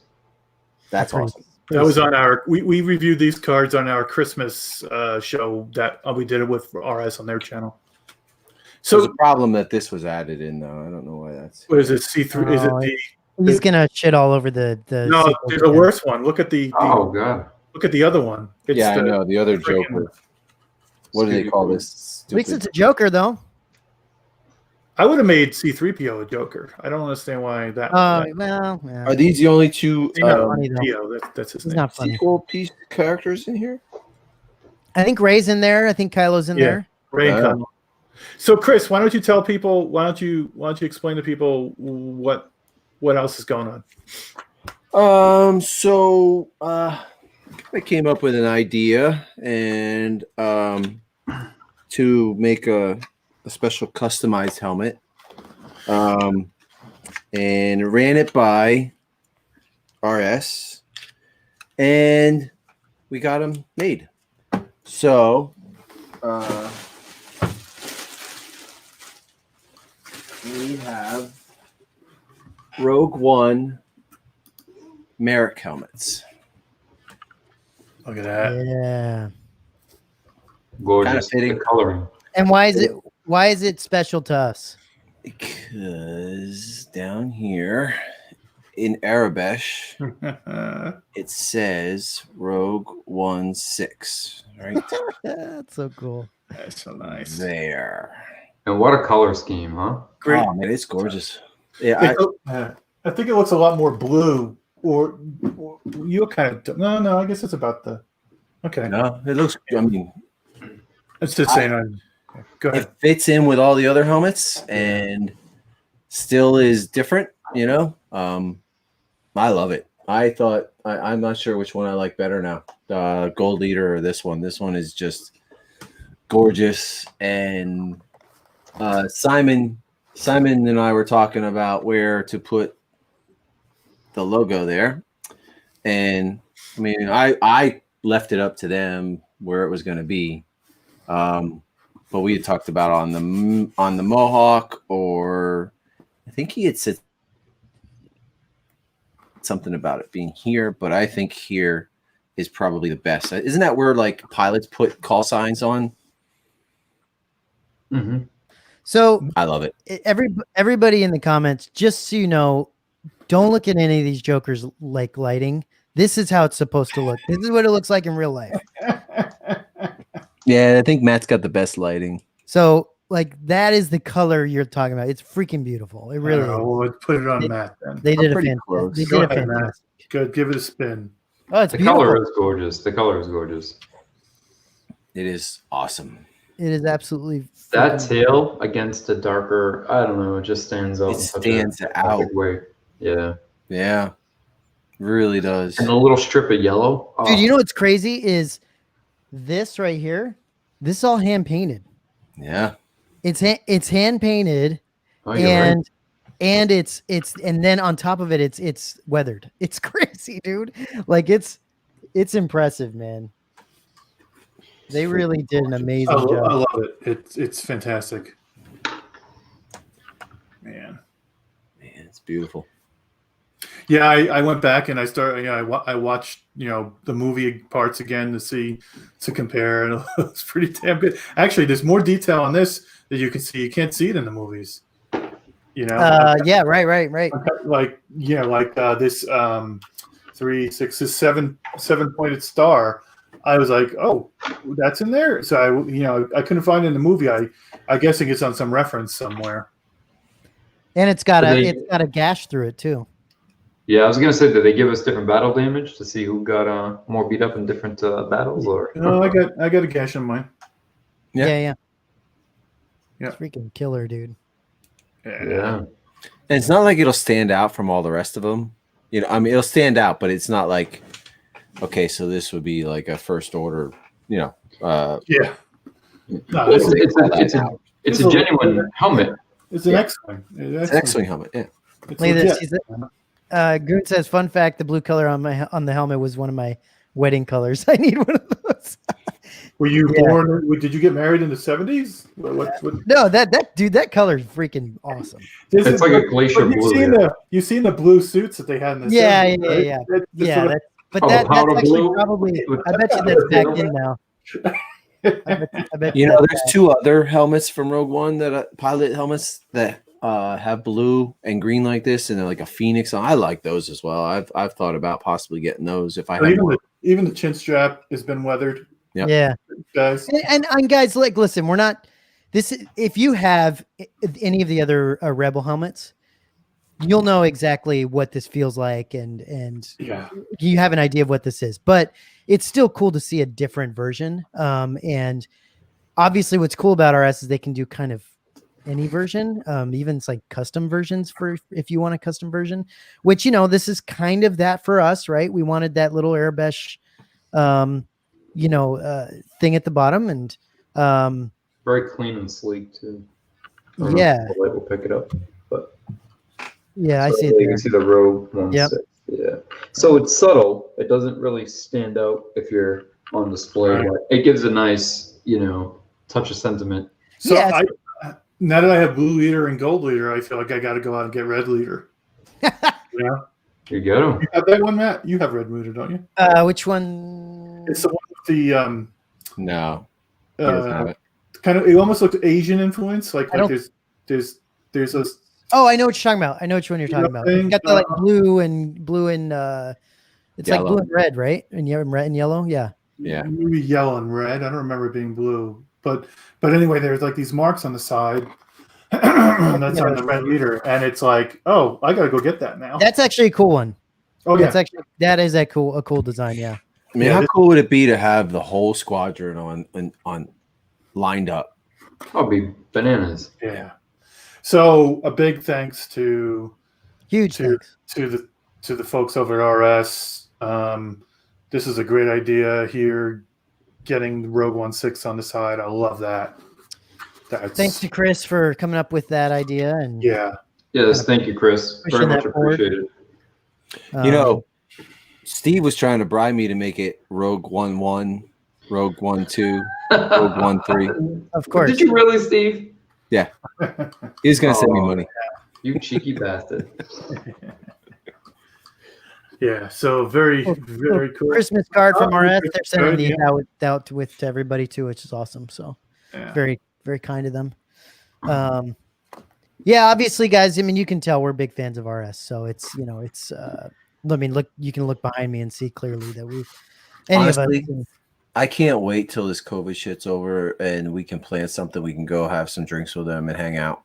That's Pretty- awesome. That was on our. We reviewed these cards on our Christmas show that we did it with RS on their channel. There's So a problem that this was added in, though. I don't know why that's. what is it? C3? Is it Oh, the? He's gonna shit all over the. No, sequel there's a again. worse one. Look at the Oh god. look at the other one. It's Yeah, I the, know the other freaking- Joker. What do they call this? At least Stupid. it's a Joker, though. I would have made C3PO a Joker. I don't understand why that. Oh that well, yeah. Are these the only two funny, though. Theo, that's his He's name. not funny. sequel piece characters in here? I think Ray's in there. I think Kylo's in Yeah. there. Ray and Uh, Kyle. So Chris, why don't you tell people? Why don't you explain to people what else is going on? So I came up with an idea and to make a special customized helmet. And ran it by RS and we got them made. So we have Rogue One Merrick helmets. Look at that. Yeah. Gorgeous. fitting. The coloring. And why is it special to us? Because down here in Arabesh, it says Rogue 1-6. Right That's so cool. That's so nice. there. And what a color scheme, huh? Great. Oh man, it's gorgeous. Yeah, I think it looks a lot more blue. Or you kind of no. I guess it's about the. Okay. no, it looks. I mean, It's just saying. Go ahead. it fits in with all the other helmets and still is different. You know, I love it. I thought I'm not sure which one I like better now, Gold Leader or this one. This one is just gorgeous. And Simon and I were talking about where to put the logo there, and I mean, I left it up to them where it was going to be, but we had talked about on the Mohawk, or I think he had said something about it being here, but I think here is probably the best. Isn't that where like pilots put call signs on? Mm-hmm. So I love it. Everybody in the comments, just so you know, don't look at any of these jokers like lighting. This is how it's supposed to look. This is what it looks like in real life. Yeah, I think Matt's got the best lighting. So, like, that is the color you're talking about. It's freaking beautiful. It really is. Well, let's put it on Matt then. They did a pretty fantastic. close. They Go did a ahead, Matt. fantastic. Good. Give it a spin. Oh, it's The beautiful. color is gorgeous. The color is gorgeous. It is awesome. It is absolutely That freaking- tail against a darker, I don't know, it just stands out. It in such stands a out. perfect way. Yeah. Yeah, really does. And a little strip of yellow. Oh, Dude, you know what's crazy is this right here. This is all hand painted. Yeah. It's hand painted, oh, you're right. and it's and then on top of it, it's weathered. It's crazy, dude. Like it's impressive, man. They really did an amazing I job. love it. It's fantastic. Man, It's beautiful. yeah. I went back and I started. I watched the movie parts again to compare, and it was pretty damn good. Actually, there's more detail on this that you can see. You can't see it in the movies. Yeah, right. Like this 3, 6, this 7 pointed star. I was like, oh, that's in there. So I couldn't find it in the movie. I guessing it's on some reference somewhere. And it's got a gash through it too. Yeah, I was gonna say that they give us different battle damage to see who got more beat up in different battles, or No, I got a gash on mine. Yeah. Yeah. It's freaking killer, dude. yeah. And it's not like it'll stand out from all the rest of them. I mean, it'll stand out, but it's not like, okay, so this would be like a first order, Yeah. No, It's a genuine helmet. It's an X-wing. it's an X-wing helmet. Yeah. It's Look at legit. this. Goon says, "Fun fact: the blue color on the helmet was one of my wedding colors. I need one of those." Were you Yeah. born? Did you get married in the 70s? What? No, that color is freaking awesome. It's like a glacier blue. You've seen the blue suits that they had in the Yeah, 70s, right? yeah. That's Yeah, what- but Oh, that's powder actually blue? probably. I bet you that's back in now. I bet you that's There's back. two other helmets from Rogue One pilot helmets that have blue and green like this, and they're like a phoenix. I like those as well. I've thought about possibly getting those if I But have one. even the chin strap has been weathered, Yep. Yeah. guys. And guys, like, listen, we're not this. If you have any of the other Rebel helmets, you'll know exactly what this feels like, and Yeah. you have an idea of what this is. But it's still cool to see a different version. And obviously, what's cool about RS is they can do kind of any version, even it's like custom versions for if you want a custom version. Which this is kind of that for us, right? We wanted that little Arabesh thing at the bottom, and Very clean and sleek too. I don't know yeah, if the light will pick it up, but I see it you there. can see the Rogue 1-6. Yep. Yeah. So it's subtle. It doesn't really stand out if you're on display. Right. But it gives a nice, touch of sentiment. So Yeah, now that I have blue leader and gold leader, I feel like I got to go out and get red leader. Yeah. You go. You have that one, Matt? You have red leader, don't you? Which one? It's the one with the No, he doesn't have it. kind of. It almost looks Asian influence. Like I don't- there's a Oh, I know what you're talking about. I know which one you're talking about. You got the like blue and it's like Yellow. blue and red, right? And red and yellow. Yeah. Yeah. Maybe yellow and red. I don't remember it being blue, but anyway, there's like these marks on the side. That's on the red leader, and it's like, oh, I gotta go get that now. That's actually a cool one. Oh yeah, that is a cool design. Yeah. I mean, how cool would it be to have the whole squadron on lined up? I'll be bananas. Yeah. So a big thanks to the folks over at RS. This is a great idea here. Getting Rogue 1.6 on the side, I love that. Thanks to Chris for coming up with that idea. And yes, thank you, Chris. Very much appreciated. You know, Steve was trying to bribe me to make it Rogue 1.1, Rogue 1.2, Rogue 1.3. Of course. Did you really, Steve? Yeah. He's going to send me money. You cheeky bastard. Yeah, so very cool. Christmas card from RS. They're sending these out to everybody too, which is awesome. So very, very kind of them. Yeah, obviously, guys. I mean, you can tell we're big fans of RS. So it's I mean, look, you can look behind me and see clearly that we. Honestly, I can't wait till this COVID shit's over and we can plan something. We can go have some drinks with them and hang out.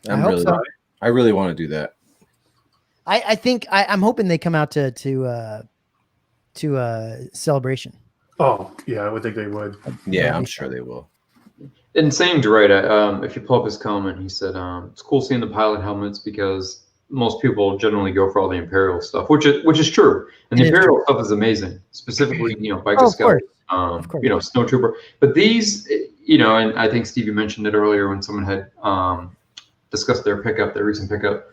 I really want to do that. I think I'm hoping they come out to Celebration. Oh yeah, I would think they would. Yeah, I'm sure they will. And saying right, if you pull up his comment, he said it's cool seeing the pilot helmets because most people generally go for all the Imperial stuff, which is true. And the Imperial stuff is amazing, specifically Biker Scout, Snowtrooper. But these, and I think Stevie mentioned it earlier when someone had discussed their recent pickup.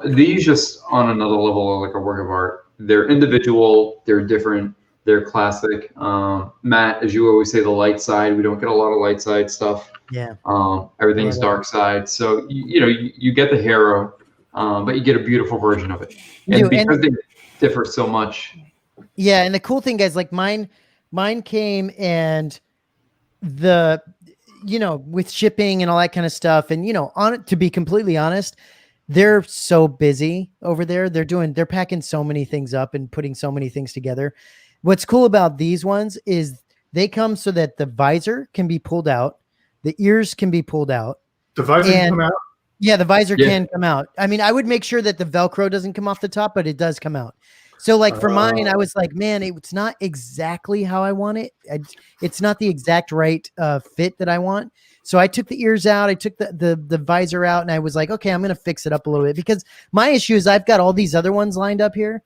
These just on another level are like a work of art. They're individual, they're different, they're classic. Matt, as you always say, the light side. We don't get a lot of light side stuff. Yeah. Everything's dark side. So you get the hero, but you get a beautiful version of it. And because they differ so much. Yeah, and the cool thing, guys, like mine came and with shipping and all that kind of stuff, and to be completely honest, they're so busy over there. They're packing so many things up and putting so many things together. What's cool about these ones is they come so that the visor can be pulled out, the ears can be pulled out. The visor can come out? Yeah, the visor can come out. I mean, I would make sure that the Velcro doesn't come off the top, but it does come out. So like for mine, I was like, man, it's not exactly how I want it. It's not the exact right fit that I want. So I took the ears out, I took the visor out, and I was like, okay, I'm going to fix it up a little bit because my issue is I've got all these other ones lined up here.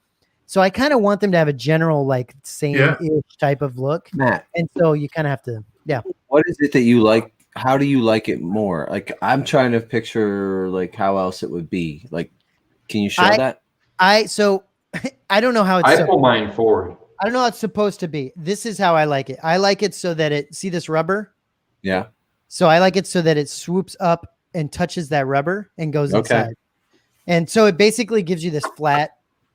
So I kind of want them to have a general, like, same-ish type of look. Matt. And so you kind of have to, What is it that you like? How do you like it more? Like, I'm trying to picture, like, how else it would be. Like, can you show that? So I don't know how it's. I pull mine forward. I don't know how it's supposed to be. This is how I like it. I like it so that see this rubber? Yeah. So I like it so that it swoops up and touches that rubber and goes inside. And so it basically gives you this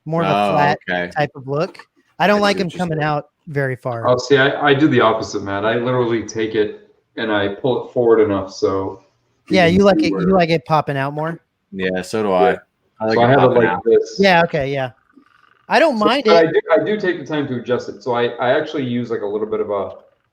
more of a flat type of look. I don't like them coming out very far. Oh, see, I do the opposite, Matt. I literally take it and I pull it forward enough so. Yeah, you like it. You like it popping out more. Yeah, so do I. I like so I have it like this. Yeah. Okay. Yeah. I don't mind it. I do take the time to adjust it. So I actually use like a little bit of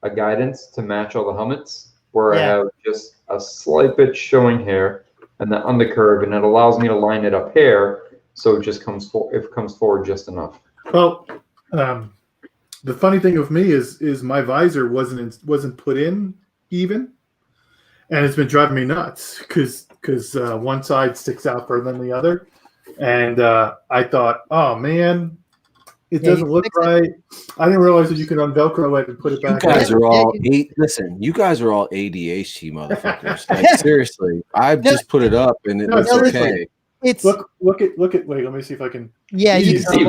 a guidance to match all the helmets where I have just a slight bit showing here and then on the curve, and it allows me to line it up here so it just comes forward just enough. Well, the funny thing with me is my visor wasn't put in even, and it's been driving me nuts because one side sticks out further than the other. And I thought, oh man, it doesn't look right. I didn't realize that you could unvelcro it and put it back. You guys are all you guys are all ADHD motherfuckers. Like, seriously, I've just put it up and it looks okay. It's look at. Wait, let me see if I can. Yeah, you can see.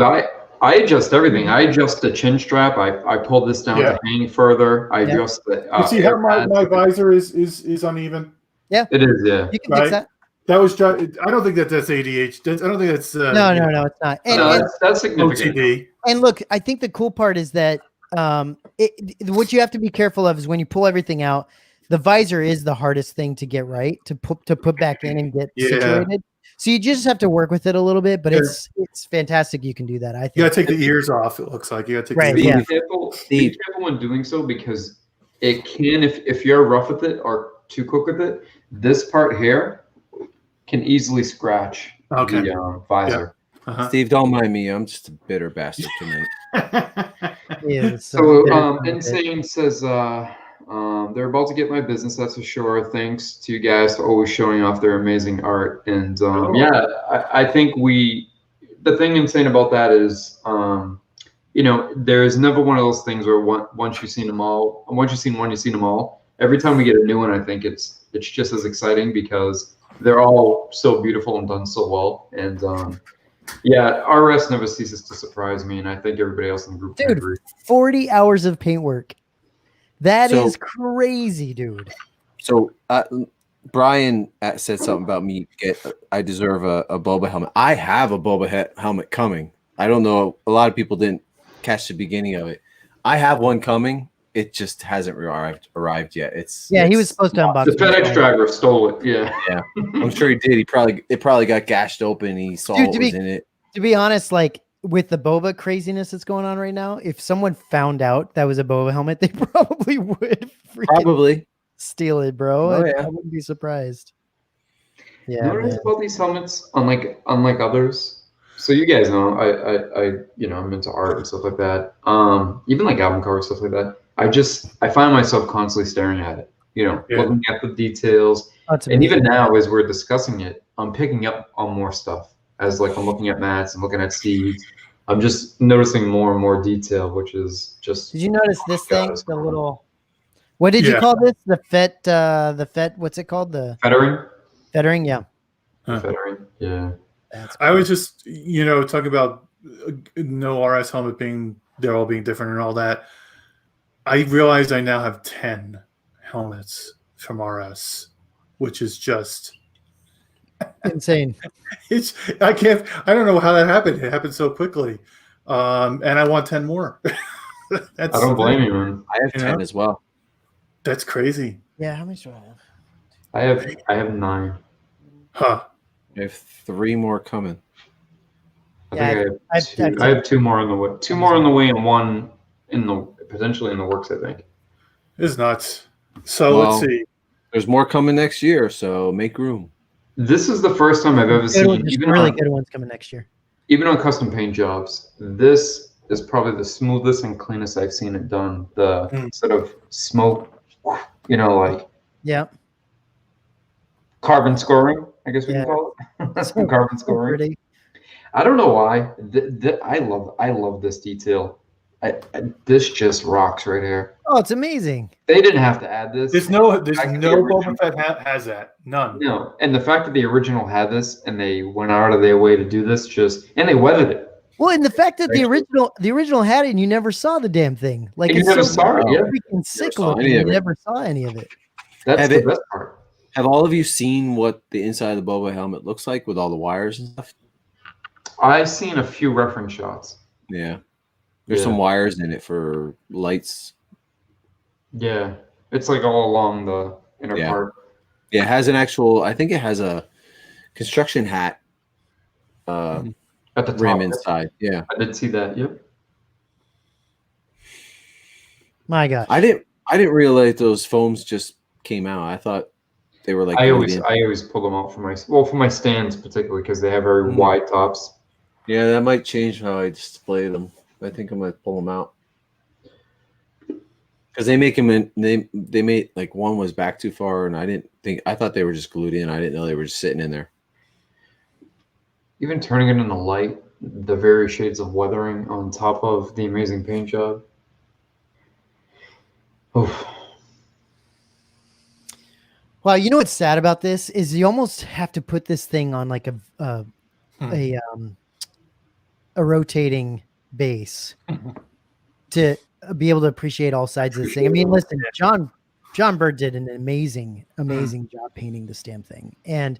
I adjust everything. I adjust the chin strap. I pull this down to hang further. I adjust the. You see how my visor is uneven? Yeah, it is. Yeah, you can fix that. That was. I don't think that's ADHD. I don't think that's. No, it's not. And that's significant. OCD. And look, I think the cool part is that what you have to be careful of is when you pull everything out, the visor is the hardest thing to get right to put back in and get situated. So you just have to work with it a little bit, but Yeah. it's fantastic. You can do that. I think You gotta take the ears off. It looks like you gotta take Right, the yeah. ears Be careful when doing so, because it can, if you're rough with it or too quick with it, this part here can easily scratch Okay. the visor. off. Steve, don't mind me. I'm just a bitter bastard tonight. Yeah, So there's Insane says they're about to get my business, that's for sure. Thanks to you guys for always showing off their amazing art. And yeah, I think the thing Insane about that is there's never one of those things where once you've seen them all, once you've seen one, you've seen them all. Every time we get a new one, I think it's just as exciting because they're all so beautiful and done so well. And yeah, RS never ceases to surprise me, and I think everybody else in the group can agree. 40 hours of paint work. That is So- crazy, dude. So Brian said something about me. I deserve a Boba helmet. I have a Boba helmet coming. I don't know. A lot of people didn't catch the beginning of it. I have one coming. It just hasn't arrived yet. He was supposed to unbox The it. FedEx driver stole it. Yeah. I'm sure he did. It probably got gashed open. He saw what was in it. To be honest, like with the Boba craziness that's going on right now, if someone found out that was a Boba helmet, they probably would freaking steal it, bro. Oh, yeah. I wouldn't be surprised. You Yeah, know what it is man. about these helmets, unlike others? So you guys know, I'm into art and stuff like that. Even like album covers, stuff like that. I find myself constantly staring at it. Looking at the details. Oh, it's And amazing. even now, as we're discussing it, I'm picking up on more stuff. As like I'm looking at Matt's and looking at Steve's, I'm just noticing more and more detail, which is just. Did you notice this God, thing? it's The cool. little. What did you Yeah. call this? The Fett. What's it called? The Fettering? fettering. Yeah. Fettering, yeah. That's I was just, talking about no RS helmet they're all being different and all that. I realized I now have 10 helmets from RS, which is just, insane. I don't know how that happened. It happened so quickly. And I want 10 more. I don't blame you, man. I have 10 as well. That's crazy. Yeah. How many do I have? I have 9. Huh. I have 3 more coming. I Yeah, think I've I have 2 more on the way. 2 more on the way, and 1 potentially in the works, I think. It's nuts. So Well, let's see. There's more coming next year, so make room. This is the first time I've ever seen, There's even really on, good ones coming next year. even on custom paint jobs, this is probably the smoothest and cleanest I've seen it done. The sort of smoke, like Yeah. carbon scoring, I guess we Yeah. can call it. So Carbon scoring. pretty. I don't know why. I love this detail. This just rocks right here. Oh, it's amazing. They didn't have to add this. There's no I think the Boba original- Fett has that. None. No, and the fact that the original had this and they went out of their way to do this, and they weathered it. Well, and the fact that the Thank original had it and you never saw the damn thing. Like And you it's never so saw it, yeah. freaking sick saw looking. any You of it. never saw any of it. That's Have the it- best part. Have all of you seen what the inside of the Boba helmet looks like with all the wires and stuff? I've seen a few reference shots. Yeah. There's Yeah. some wires in it for lights. Yeah, it's like all along the inner Yeah. part. Yeah, it has I think it has a construction hat At the top. rim inside. Yeah. I did see that. Yep. My gosh. I didn't realize those foams just came out. I thought they were like I glued in. always pull them out for my stands particularly because they have very wide tops. Yeah, that might change how I display them. I think I'm gonna pull them out because they make them in. They made like one was back too far, and I thought they were just glued in. I didn't know they were just sitting in there. Even turning it in the light, the various shades of weathering on top of the amazing paint job. Oof. Well, you know what's sad about this is you almost have to put this thing on like a rotating base to be able to appreciate all sides of this thing. I mean, listen, John Bird did an amazing job painting this damn thing, and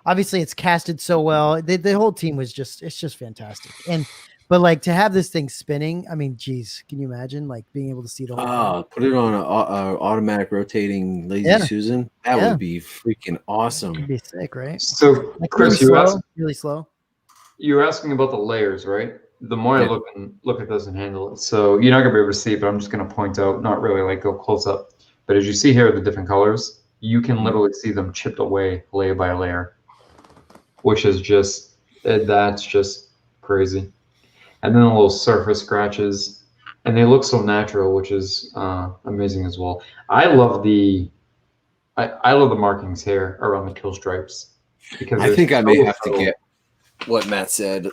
obviously it's casted so well. The whole team it's just fantastic. And But like to have this thing spinning, I mean, geez, can you imagine like being able to see the whole thing? Put it on a automatic rotating Lazy Yeah. Susan. That Yeah. would be freaking awesome. It'd be sick, right? So, Like Chris, really slow. you were asking about the layers, right? The more Yeah. I look at this and handle it. So you're not gonna be able to see it, but I'm just gonna point out, not really like go close up. But as you see here, the different colors, you can literally see them chipped away layer by layer, which is that's just crazy. And then the little surface scratches, and they look so natural, which is amazing as well. I love the markings here around the kill stripes because I think I may have to get what Matt said,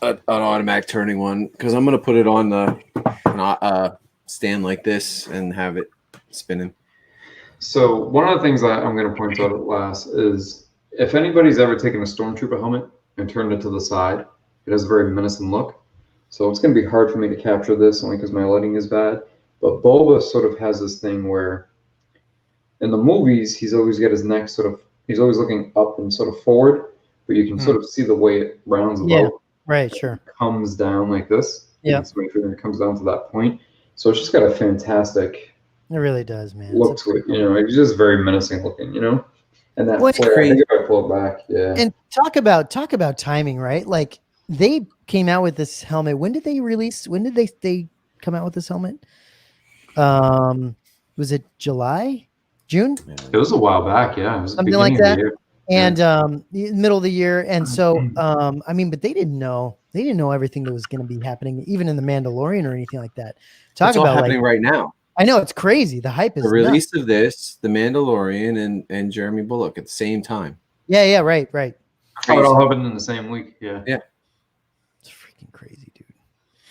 an automatic turning one, because I'm gonna put it on the stand like this and have it spinning. So one of the things that I'm going to point out at last is if anybody's ever taken a Stormtrooper helmet and turned it to the side, it has a very menacing look. So it's going to be hard for me to capture this only because my lighting is bad. But Boba sort of has this thing where in the movies, he's always got his neck he's always looking up and sort of forward, but you can sort of see the way it rounds about. Yeah, right, sure. Comes down like this. Yeah. So my finger comes down to that point. So it's just got a fantastic It really does, man. look to it, it's just very menacing looking, and that Well, flare, I think if I pull it back, yeah. And talk about timing, right? Like they came out with this helmet. When did they come out with this helmet? Was it July, June? It was a while back, yeah. It was Something like beginning of the that. year. And middle of the year. And so I mean, but they didn't know everything that was going to be happening, even in the Mandalorian or anything like that. It's all happening right now. I know, it's crazy. The hype is the release nuts. of this, the Mandalorian and Jeremy Bullock at the same time. Yeah, right. Oh, it all happened in the same week, yeah. Yeah. It's freaking crazy, dude.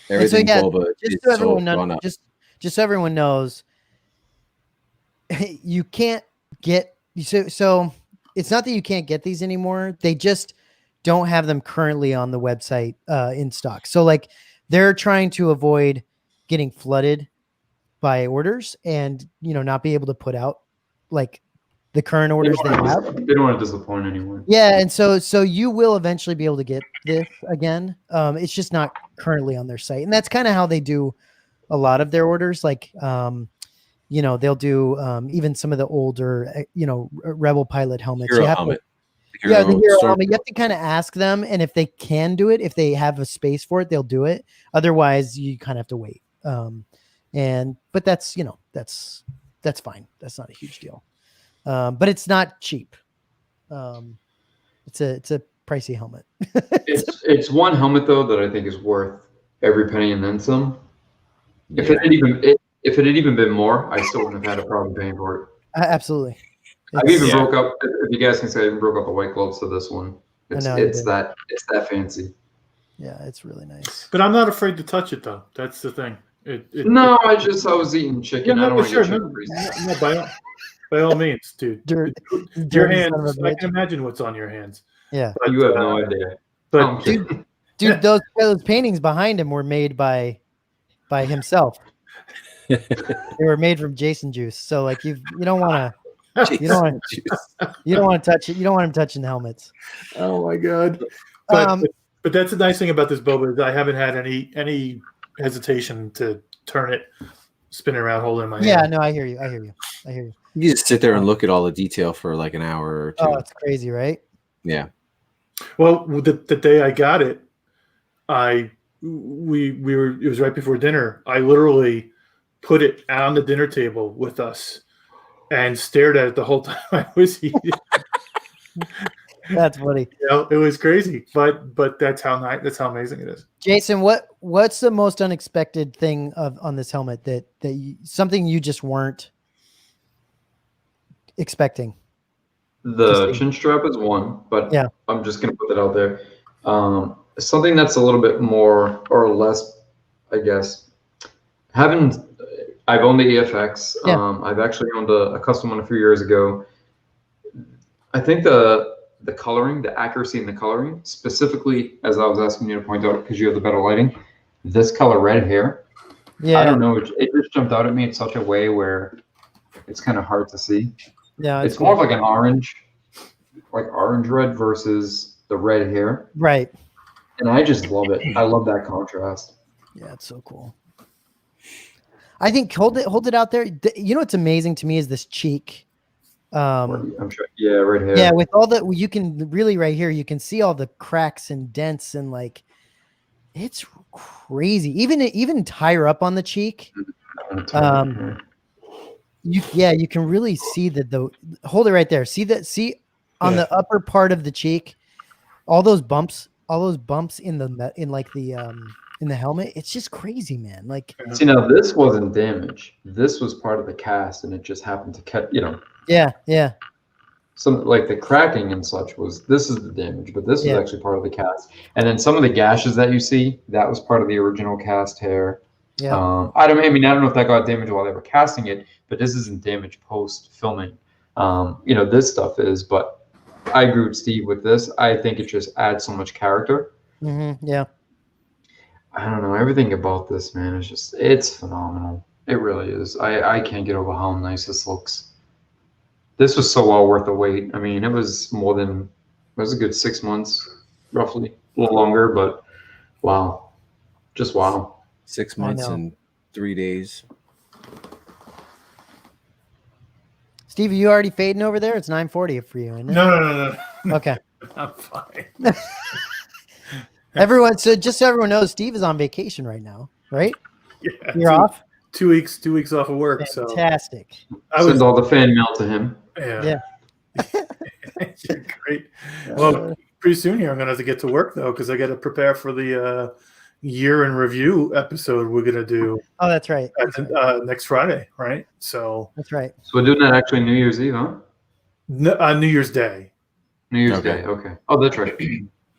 Everything Boba just is so so everyone gone up. just so everyone knows, you can't get so it's not that you can't get these anymore. They just don't have them currently on the website in stock. So like they're trying to avoid getting flooded by orders and not be able to put out like the current orders they have. They don't want to disappoint anyone. Yeah, and so you will eventually be able to get this again. It's just not currently on their site, and that's kind of how they do a lot of their orders. Like, they'll do even some of the older, Rebel pilot helmets. Hero You have helmet. the hero helmet. You have to kind of ask them, and if they can do it, if they have a space for it, they'll do it. Otherwise, you kind of have to wait. But that's that's fine. That's not a huge deal. But it's not cheap. It's a pricey helmet. It's one helmet though that I think is worth every penny and then some. Yeah. If it had even been more, I still wouldn't have had a problem paying for it. Absolutely. I've even broke up. If you guys can say, I even broke up the white gloves to this one. It's that fancy. Yeah, it's really nice. But I'm not afraid to touch it though. That's the thing. I was eating chicken. I don't want to get chicken grease. No, by all means, dude. Your hands. I can imagine what's on your hands. Yeah, but, you have no idea. But dude, those paintings behind him were made by himself. They were made from Jason juice. So like you don't want to touch it. You don't want him touching the helmets. Oh my god. But that's the nice thing about this Boba is I haven't had any hesitation to turn it, spin it around, hold it in my hand. Yeah, no, I hear you. You just sit there and look at all the detail for like an hour or two. Oh, it's crazy, right? Yeah. Well, the day I got it, it was right before dinner. I literally put it on the dinner table with us and stared at it the whole time I was eating. That's funny. It was crazy, but that's how amazing it is. Jason, what's the most unexpected thing on this helmet that something you just weren't expecting? The chin strap is one, but yeah. I'm just gonna put that out there. Something that's a little bit more or less, I guess. I've owned the EFX. Yeah. I've actually owned a custom one a few years ago. I think the coloring, the accuracy in the coloring, specifically as I was asking you to point out because you have the better lighting, this color red here. Yeah. I don't know. It just jumped out at me in such a way where it's kind of hard to see. Yeah. It's more like an orange red versus the red here. Right. And I just love it. I love that contrast. Yeah, it's so cool. I think hold it out there. You know what's amazing to me is this cheek. I'm sure. Yeah, right here. Yeah, with all the you can really right here, you can see all the cracks and dents and like it's crazy. Even higher up on the cheek. You can really see the hold it right there. See on the upper part of the cheek, all those bumps in the helmet. It's just crazy, man. Like, see, now this wasn't damage. This was part of the cast, and it just happened to catch. Yeah. Some like the cracking and such this is the damage, but this was actually part of the cast. And then some of the gashes that you see, that was part of the original cast hair. Yeah. I don't know if that got damaged while they were casting it, but this isn't damage post filming. This stuff is, but I agree with Steve with this. I think it just adds so much character. Mm-hmm. Yeah. I don't know. Everything about this, man, it's phenomenal. It really is. I can't get over how nice this looks. This was so well worth the wait. I mean, it was a good 6 months, roughly, a little longer, but wow. Just wow. 6 months and 3 days. Steve, are you already fading over there? It's 9:40 for you, isn't it? No. Okay. I'm fine. So just so everyone knows, Steve is on vacation right now, right? Yeah, You're off? 2 weeks off of work. Fantastic. So Send all the fan mail to him. Yeah. You're great. Well, pretty soon here I'm gonna have to get to work though, because I got to prepare for the year in review episode we're gonna do. Oh, that's right. Next Friday, right? So that's right. So we're doing that actually New Year's Eve, huh? New Year's Day. New Year's Day. Okay. Oh, that's right.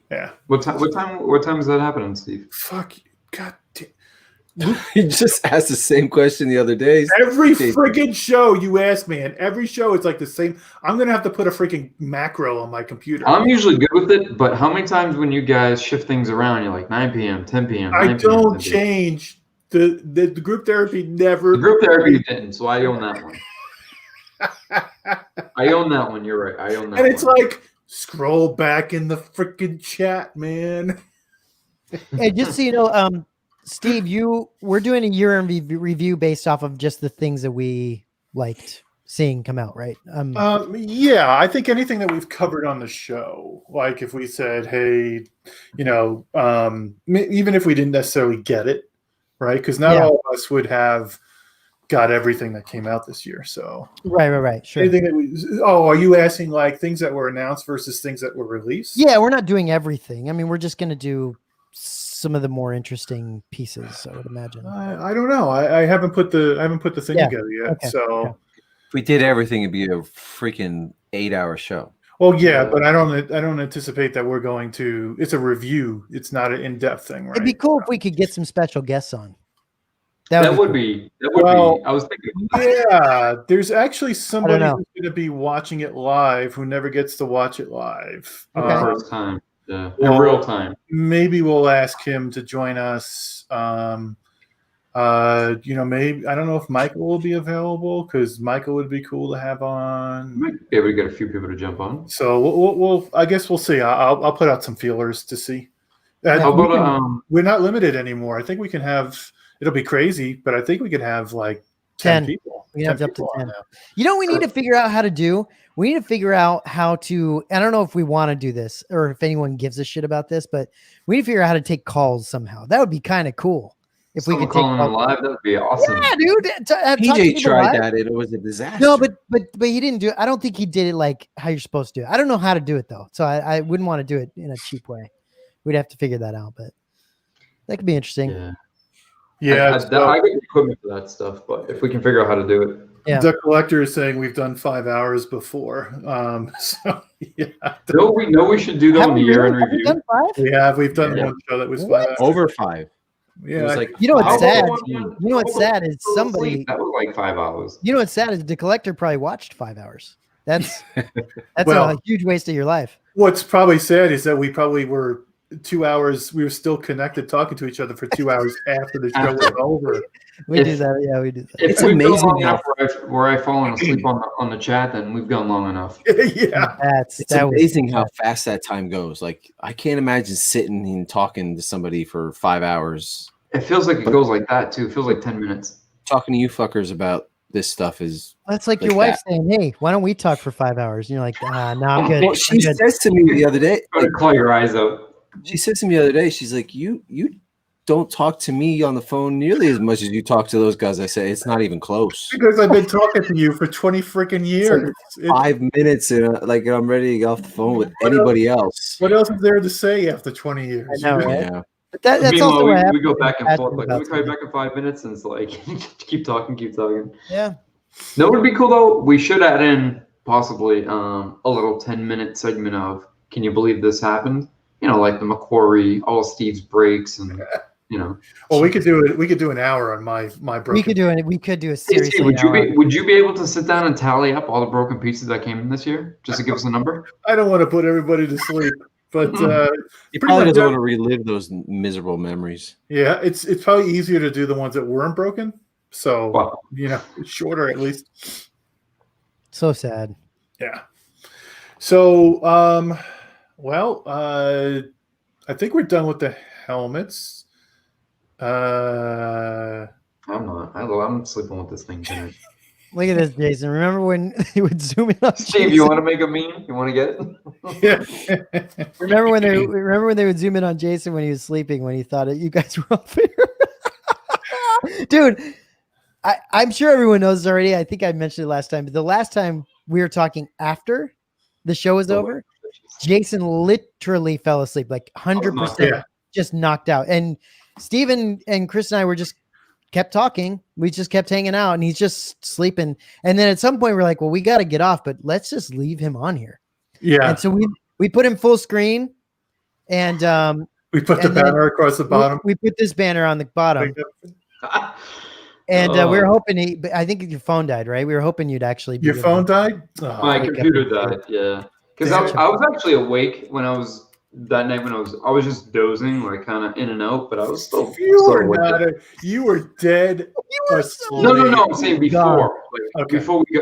Yeah. What time is that happening, Steve? Fuck you. God damn. You just asked the same question the other day. Every freaking show you ask me, and every show it's like the same. I'm gonna have to put a freaking macro on my computer. I'm usually good with it, but how many times when you guys shift things around, you're like 9 p.m., 10 p.m. I don't change the group therapy never. The group therapy you didn't, so I own that one. I own that one. You're right. I own that. And it's like scroll back in the freaking chat, man. Hey, just so you know, Steve, we're doing a year in review based off of just the things that we liked seeing come out, right? Yeah, I think anything that we've covered on the show, like if we said, hey, even if we didn't necessarily get it, right? Because not all of us would have got everything that came out this year. So right, sure. Anything that are you asking like things that were announced versus things that were released? Yeah, we're not doing everything. I mean, we're just going to do some of the more interesting pieces, I would imagine. I don't know. I haven't put the thing together yet. Okay. So if we did everything, it'd be a freaking 8-hour show. Well, yeah, but I don't anticipate that we're going to. It's a review. It's not an in-depth thing, right? It'd be cool if we could get some special guests on. That would be. I was thinking. Yeah, there's actually somebody who's going to be watching it live who never gets to watch it live. First time. Yeah, in real time. Maybe we'll ask him to join us. Maybe I don't know if Michael will be available because Michael would be cool to have on. Might be able to get a few people to jump on. So we'll I guess we'll see. I'll put out some feelers to see. How about we're not limited anymore. I think we can have. It'll be crazy, but I think we could have like 10 people. We have up to 10. You know what we need to figure out how to do? We need to figure out how to, I don't know if we want to do this or if anyone gives a shit about this, but we need to figure out how to take calls somehow. That would be kind of cool. If we could take calls live, that would be awesome. Yeah, dude. PJ tried that. It was a disaster. No, but he didn't do it. I don't think he did it like how you're supposed to do it. I don't know how to do it though. So I wouldn't want to do it in a cheap way. We'd have to figure that out, but that could be interesting. Yeah. I get the equipment for that stuff, but if we can figure out how to do it. Yeah. The collector is saying we've done 5 hours before. So yeah. No, we should do that in the year in review. Done 5? We've done one show that was 5 hours. Over 5. Yeah. It was like you know what's sad? You know what's sad is somebody that was like 5 hours. You know what's sad is the collector probably watched 5 hours. That's a huge waste of your life. What's probably sad is that we probably were 2 hours. We were still connected, talking to each other for 2 hours after the show was over. We do that. Yeah, we do that. If It's we've gone amazing long how- enough where I've fallen asleep on the chat, then we've gone long enough. Yeah. It's That was- amazing how fast that time goes. Like I can't imagine sitting and talking to somebody for 5 hours. It feels like it goes like that too. It feels like 10 minutes. Talking to you fuckers about this stuff is. That's like like your wife that. saying, "Hey, why don't we talk for 5 hours?" And you're like, "No, I'm good." Well, she says to me the other day. Try to claw your eyes out. She says to me the other day. She's like, "You don't talk to me on the phone nearly as much as you talk to those guys." I say it's not even close. Because I've been talking to you for 20 freaking years. 5 minutes and like I'm ready to get off the phone with anybody else. What else is there to say after 20 years? I know, You right? Yeah. But that's Meanwhile, also what we happens go when back you're and forth. passionate Like, about let me call you something. back in 5 minutes, and it's like, keep talking. Yeah. No, it would be cool though. We should add in possibly a little 10-minute segment of "Can you believe this happened?" You know, like the Macquarie, all of Steve's breaks, and you know. Well, we could do it. We could do an hour on my broken. We could do it. We could do a Hey, series. Steve, would you be able to sit down and tally up all the broken pieces that came in this year, just to give us a number? I don't want to put everybody to sleep, but He pretty probably much doesn't that- want to relive those miserable memories. yeah, it's probably easier to do the ones that weren't broken. So Wow. it's shorter at least. So sad. Yeah. So well, I think we're done with the helmets. I'm not. I'm sleeping with this thing tonight. Look at this, Jason. Remember when they would zoom in on Steve, Jason? you want to make a meme? You want to get it? Yeah. Remember when they would zoom in on Jason when he was sleeping, when he thought it, you guys were up here? Dude, I'm sure everyone knows this already. I think I mentioned it last time, but the last time we were talking after the show was over, Jason literally fell asleep, like 100%, Yeah. just knocked out. And Steven and Chris and I were just kept talking. We just kept hanging out and he's just sleeping. And then at some point we're like, well, we got to get off, but let's just leave him on here. Yeah. And so we put him full screen and We put the and then banner across the bottom. we put this banner on the bottom. And we were hoping but I think your phone died, right? We were hoping you'd actually be Your with phone us. died? Oh, My wake up computer and- died. Yeah, because I was actually awake when I was that night when I was just dozing, like kind of in and out, but I was still. you still were awake. not. You were dead. were asleep. No. I'm saying God. before, like, Okay. before we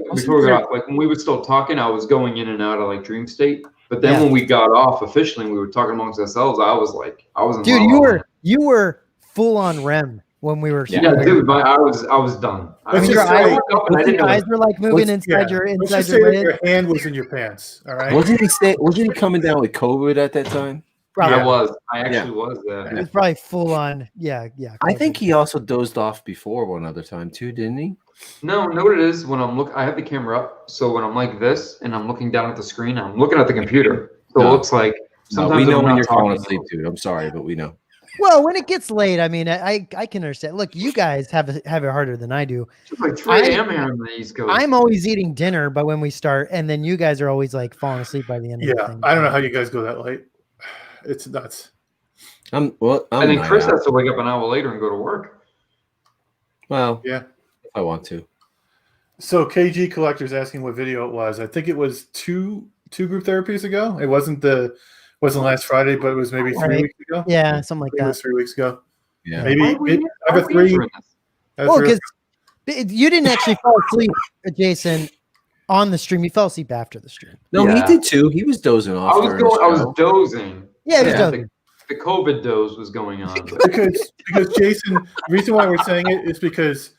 got off. Like when we were still talking, I was going in and out of like dream state. But then Yeah. when we got off officially, and we were talking amongst ourselves. I was in Dude, La La Land. you were full on REM when we were. Yeah, dude, I was done. Let's mean, just your eyes- say- woke up and I didn't know. eyes were like moving Let's- inside yeah. your Let's inside just say your that lid. your hand was in your pants. All right. Wasn't he coming down with COVID at that time? Probably. I actually was. It was probably full on. Yeah. I think he also dozed off before one other time too, didn't he? No, know what it is? When I have the camera up, so when I'm like this and I'm looking down at the screen, I'm looking at the computer. So No. it looks like No, sometimes we know I'm when not you're falling talking. asleep, dude. I'm sorry, but we know. Well, when it gets late, I mean, I can understand. Look, you guys have it harder than I do. It's like 3 a.m. here in the East Coast. I'm always eating dinner, but when we start, and then you guys are always like falling asleep by the end of the Yeah. thing. I don't know how you guys go that late. It's nuts. I'm and then not Chris out. has to wake up an hour later and go to work. Well, Yeah. if I want to. So KG Collector's asking what video it was. I think it was two group therapies ago. It wasn't last Friday, but it was maybe 3 Right. weeks ago. Yeah, something like I think it was that. 3 weeks ago. Yeah. Maybe Why we- I have why a we three. answering this? I have Well, three- because you didn't actually fall asleep, Jason, on the stream. You fell asleep after the stream. No, he Yeah. did too. He was dozing off. I was during the going. I show. was dozing. Yeah, it was Yeah. dozing. The COVID doze was going on. but- because Jason, the reason why we're saying it is because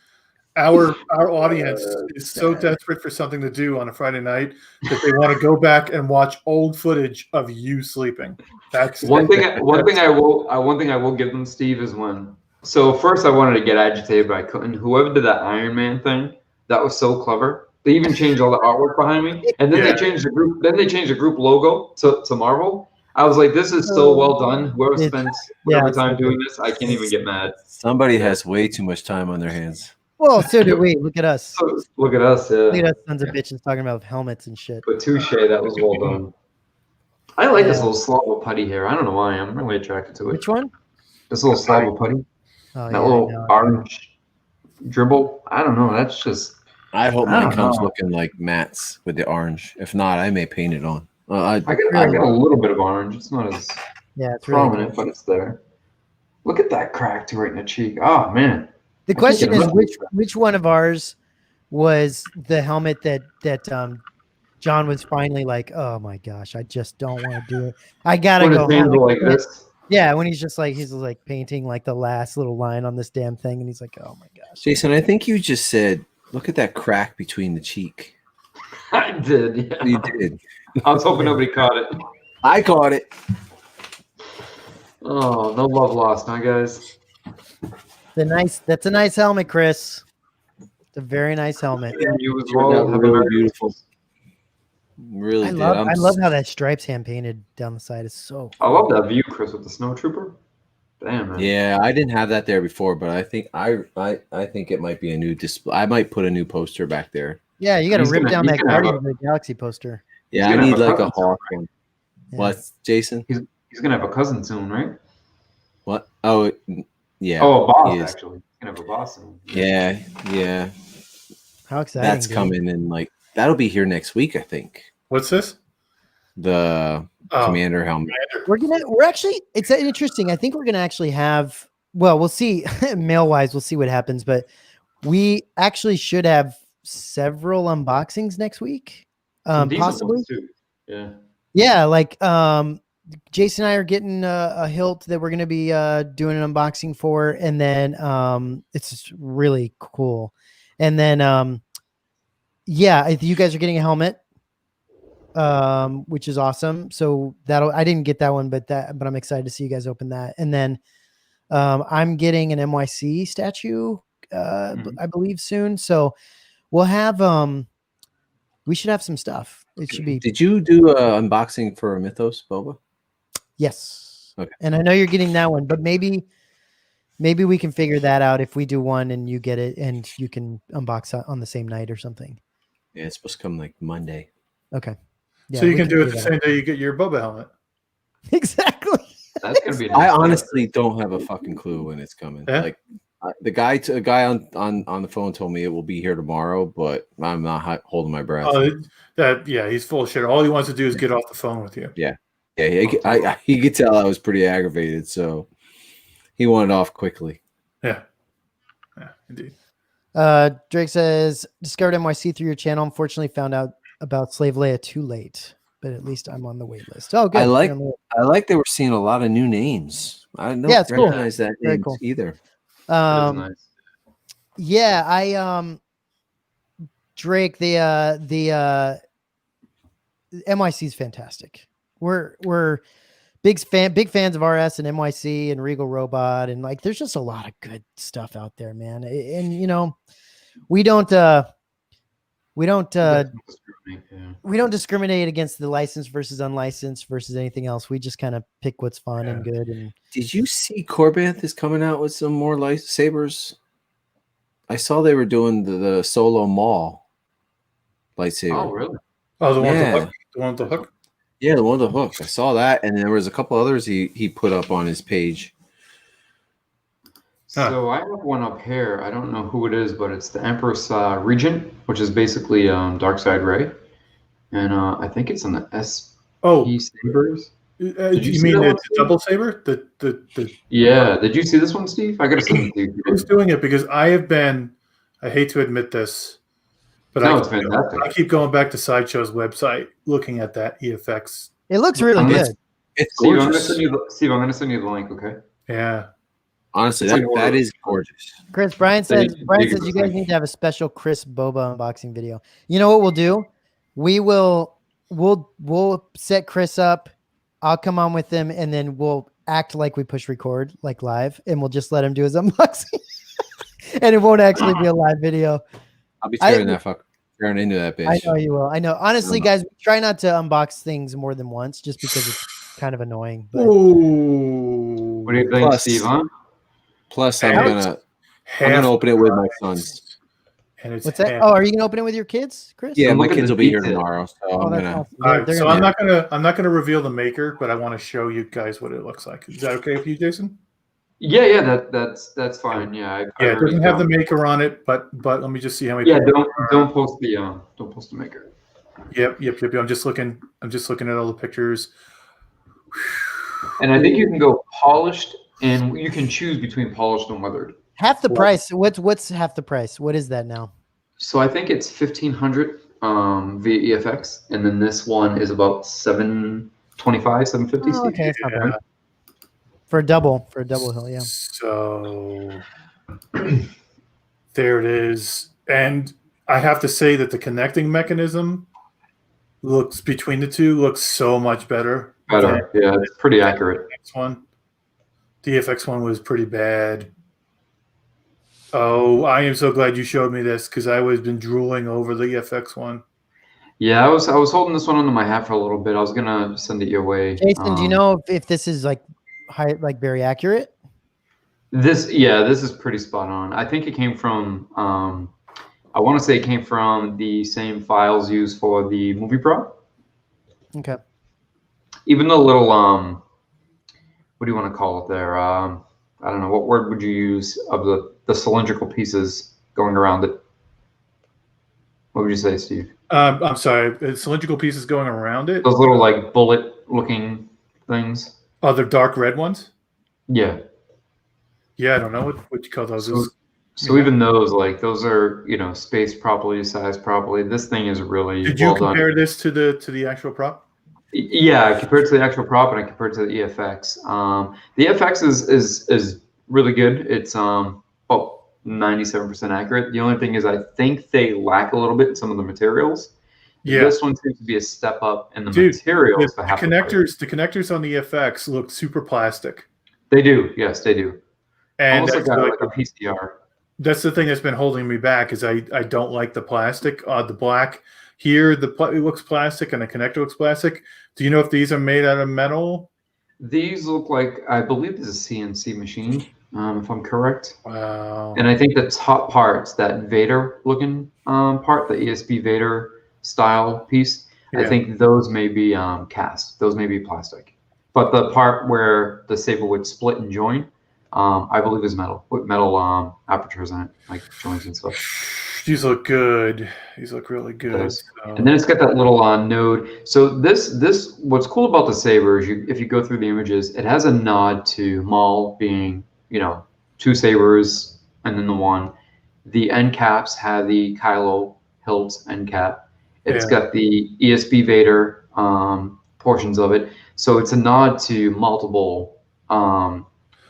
our audience is so desperate for something to do on a Friday night that they want to go back and watch old footage of you sleeping. That's One thing I will give them, Steve, is when. So first, I wanted to get agitated, but I couldn't. Whoever did that Iron Man thing, that was so clever. They even changed all the artwork behind me, and then Yeah. they changed the group. Then they changed the group logo to Marvel. I was like, "This is so well done." Whoever It's- spends whatever it's time so doing this, I can't even get mad. Somebody has way too much time on their hands. Well, so did we. Look at us. So, look at us, Look yeah. at us, sons of bitches, talking about helmets and shit. But touche, that was well done. I like this Yeah. little slobber putty here. I don't know why. I'm really attracted to it. Which one? This little slobber putty. Oh, That yeah, little I know. orange dribble. I don't know. That's just. I hope I mine don't comes know. looking like Matt's with the orange. If not, I may paint it on. I got a little bit of orange. It's not as. Yeah, it's really prominent, cool. but it's there. Look at that crack to right in the cheek. Oh man. The I can't question get is enough of which one of ours was the helmet that John was finally like, oh my gosh, I just don't want to do it. I gotta when go his hands home. are like this. Yeah, when he's like painting like the last little line on this damn thing, and he's like, oh my gosh. Jason, I think you just said, look at that crack between the cheek. I did, yeah. You did. I was hoping nobody caught it. I caught it. Oh, no love lost, huh, guys? That's a nice helmet, Chris. It's a very nice helmet. And you as Turned well. out Have a really Merry beautiful. Christmas. Really I did. love how that stripes hand painted down the side is so I love that view, Chris, with the snow trooper. Damn, man. Yeah, I didn't have that there before, but I think I think it might be a new display. I might put a new poster back there. Yeah, you gotta He's rip gonna- down he's that gonna have Guardians of the Galaxy poster. Yeah, He's I gonna need have a like a cousin Hawk soon, one. Yeah. What, Jason? He's gonna have a cousin soon, right? What? Oh, yeah. Oh, a boss, he is. actually. He's gonna have a boss soon. Yeah, yeah. How exciting. That's dude. coming in like that'll be here next week, I think. What's this? The commander helmet. We're actually it's interesting. I think we're gonna actually have we'll see mail wise, we'll see what happens, but we actually should have several unboxings next week. Some decent Possibly. ones, too. Yeah. Yeah, like Jason and I are getting a hilt that we're gonna be doing an unboxing for, and then it's just really cool. And then yeah, you guys are getting a helmet, which is awesome. So I didn't get that one, but I'm excited to see you guys open that. And then I'm getting an NYC statue, I believe soon. So we'll have we should have some stuff. It should be. Did you do an unboxing for a Mythos, Boba? Yes. Okay. And I know you're getting that one, but maybe we can figure that out if we do one and you get it and you can unbox on the same night or something. Yeah, it's supposed to come like Monday. Okay. Yeah, So you we can do it the that. same day you get your Boba helmet. Exactly. That's gonna be. I honestly don't have a fucking clue when it's coming. Yeah? Like the guy on the phone told me it will be here tomorrow, but I'm not holding my breath. He's full of shit. All he wants to do is get off the phone with you. Yeah, he could tell I was pretty aggravated, so he wanted off quickly. Yeah, indeed. Drake says, discovered NYC through your channel. Unfortunately, found out about Slave Leia too late, but at least I'm on the wait list. Oh, good. I like they were seeing a lot of new names. I don't Yeah, it's cool. recognize that Very name cool. either. That is nice. Yeah, I Drake, the NYC is fantastic. We're big fans of RS and NYC and Regal Robot, and like there's just a lot of good stuff out there, man. And you know, we don't discriminate against the licensed versus unlicensed versus anything else. We just kind of pick what's fun and good. And Did you see Corbanth is coming out with some more lightsabers? I saw they were doing the Solo Maul lightsaber. Oh, really? Oh, the one with the Yeah. hook. The one with the hook. Yeah, the one with the hook. I saw that, and there was a couple others he put up on his page. So I have one up here. I don't know who it is, but it's the Empress Regent, which is basically Darkseid Ray, and I think it's in the SP Sabers. You see mean that the one, double saber? The Yeah. Did you see this one, Steve? I gotta send it to you. who's doing it? Because I hate to admit this, but No, it's fantastic. I keep going back to Sideshow's website, looking at that EFX. it looks really Unless- good. It's Steve, I'm gonna gorgeous. send you the link. Okay. Yeah. Honestly, It's like one that of is gorgeous. Chris, Brian They says need to you dig guys need to have a special Chris Boba unboxing video. You know what we'll do? We'll set Chris up. I'll come on with him, and then we'll act like we push record, like live, and we'll just let him do his unboxing. And it won't actually be a live video. I'll be tearing into that bitch. I know you will. I know. Honestly, guys, we try not to unbox things more than once, just because it's kind of annoying. But Ooh. What do you think, Plus- Steve? Huh? Plus, I'm gonna open it with my sons. And it's what's that? half- Oh, are you gonna open it with your kids, Chris? Yeah, I'm my looking kids at will be here detail. tomorrow, so Oh, I'm that's gonna. awesome. All right, They're so gonna- I'm not gonna reveal the maker, but I want to show you guys what it looks like. Is that okay with you, Jason? Yeah. That's fine. Yeah. I Yeah, it doesn't already have the found- maker on it, but let me just see how many. Yeah. people Don't post the maker. Yep. I'm just looking at all the pictures. And I think you can go polished, and you can choose between polished and weathered. Half the price. What's half the price? What is that now? So I think it's 1,500 via EFX, and then this one is about 725, 750. Oh, okay, that's not bad. For a double hill, yeah. So there it is. And I have to say that the connecting mechanism looks between the two looks so much better. Better, yeah, it's pretty accurate. The FX one was pretty bad. Oh, I am so glad you showed me this because I was been drooling over the FX one. Yeah, I was holding this one under my hat for a little bit. I was gonna send it your way. Jason, do you know if this is like very accurate? This is pretty spot on. I think it came from I want to say it came from the same files used for the movie Pro. Okay. Even the little what do you want to call it there? I don't know, what word would you use of the cylindrical pieces going around it? What would you say, Steve? I'm sorry, the cylindrical pieces going around it. Those little like bullet-looking things. Oh, the dark red ones. Yeah. Yeah, I don't know what you call those. So even those, like, those are, spaced properly, sized properly. This thing is really Did you well compare done. this to the actual prop? Yeah, I compared to the actual prop and I compared to the EFX. The EFX is really good. It's about 97% accurate. The only thing is I think they lack a little bit in some of the materials. Yeah. This one seems to be a step up in the materials. The connectors on the EFX look super plastic. They do, yes, they do. And almost like a PCR. That's the thing that's been holding me back is I don't like the plastic. The black here, it looks plastic and the connector looks plastic. Do you know if these are made out of metal? These look like, I believe this is a CNC machine, if I'm correct. Wow. And I think the top parts, that Vader looking part, the ESP Vader style piece, Yeah. I think those may be cast. Those may be plastic. But the part where the saber would split and join, I believe is metal, with metal apertures in it, like joints and stuff. These look good. These look really good. And then it's got that little node. So this what's cool about the saber is if you go through the images, it has a nod to Maul being, two sabers and then the one. The end caps have the Kylo hilt end cap. It's got the ESP Vader portions of it. So it's a nod to multiple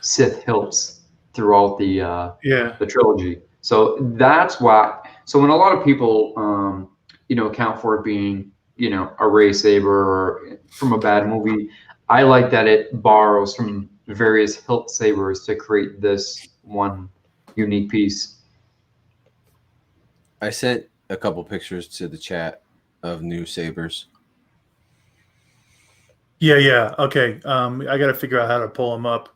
Sith hilts throughout the trilogy. So that's why. So when a lot of people, account for it being, a Ray saber or from a bad movie, I like that it borrows from various hilt sabers to create this one unique piece. I sent a couple pictures to the chat of new sabers. Yeah. Okay. I got to figure out how to pull them up.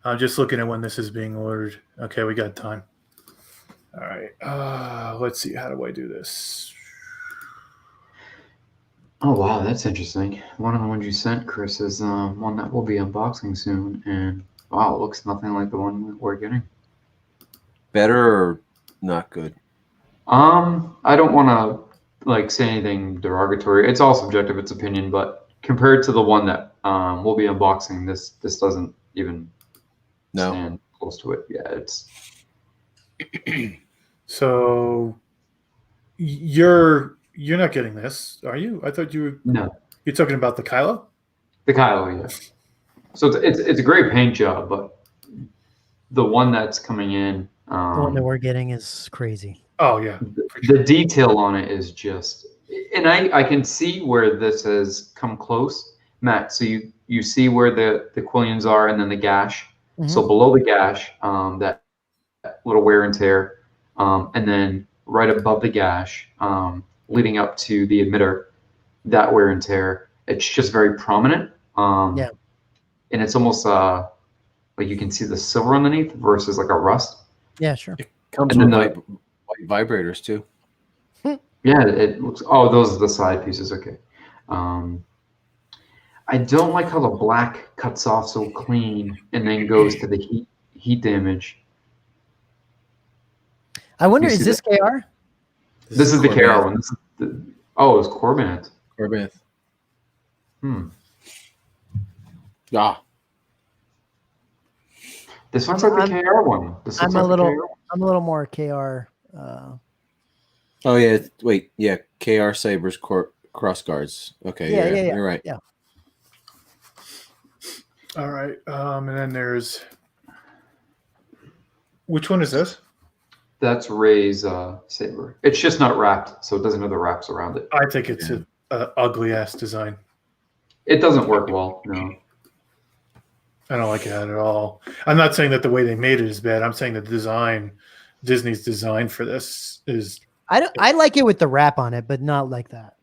I'm just looking at when this is being ordered. Okay, we got time. All right. Let's see. How do I do this? Oh, wow. That's interesting. One of the ones you sent, Chris, is one that we'll be unboxing soon. And wow, it looks nothing like the one that we're getting. Better or not good? I don't want to say anything derogatory. It's all subjective. It's opinion. But compared to the one that we'll be unboxing, this doesn't even stand close to it. Yeah, it's... So you're not getting this, are you? I thought you were. No. You're talking about the Kylo? The Kylo, yeah. So it's a great paint job, but the one that's coming in, The one that we're getting is crazy. Oh yeah. The detail on it is just, and I can see where this has come close, Matt. So you see where the quillions are, and then the gash. Mm-hmm. So below the gash, that little wear and tear, and then right above the gash, leading up to the emitter, that wear and tear. It's just very prominent. Yeah. And it's almost like you can see the silver underneath versus like a rust. Yeah, sure. It comes And with then white vibrators too. Yeah, it looks. Oh, those are the side pieces. Okay. I don't like how the black cuts off so clean and then goes to the heat damage. I wonder, You is see this KR? This is the KR one. This is it's Corbett. Corbett. Ah, This one's like the I'm- KR one. This looks I'm a like the little, KR. I'm a little more KR. oh yeah. Wait, yeah. KR Sabers cross guards. Okay, yeah, you're right. Yeah. All right. And then there's which one is this? That's Ray's saber. It's just not wrapped, so it doesn't have the wraps around it. I think it's a ugly ass design. It doesn't work well. No. I don't like it at all. I'm not saying that the way they made it is bad. I'm saying the design, Disney's design for this is I like it with the wrap on it, but not like that.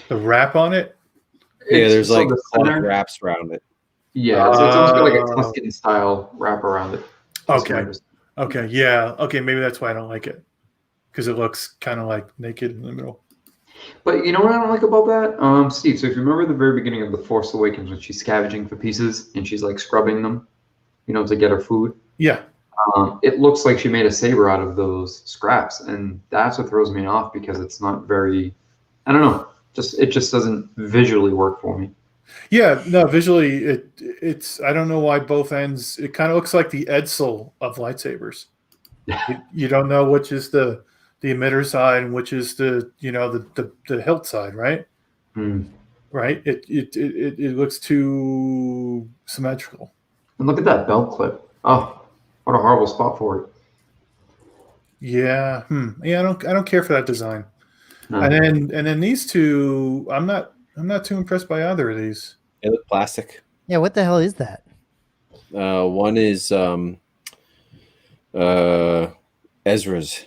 the wrap on it. Yeah, It's there's so like the cloth center- wraps around it. Yeah, it's almost got like a Oh. Tuscan style wrap around it. That's Okay. what I just- Okay. Yeah. Okay. Maybe that's why I don't like it because it looks kind of like naked in the middle. But you know what I don't like about that, Steve? So if you remember the very beginning of The Force Awakens when she's scavenging for pieces and she's like scrubbing them, to get her food. Yeah. It looks like she made a saber out of those scraps, and that's what throws me off because it's not very. I don't know. It just doesn't visually work for me. Yeah. No. Visually, it's. I don't know why both ends. It kind of looks like the Edsel of lightsabers. You don't know which is the emitter side and which is the the hilt side, right? Hmm. Right. It looks too symmetrical. And look at that belt clip. Oh, what a horrible spot for it. Yeah. Yeah. I don't care for that design. No. And then these two, I'm not too impressed by either of these. They look plastic. Yeah, what the hell is that? One is Ezra's.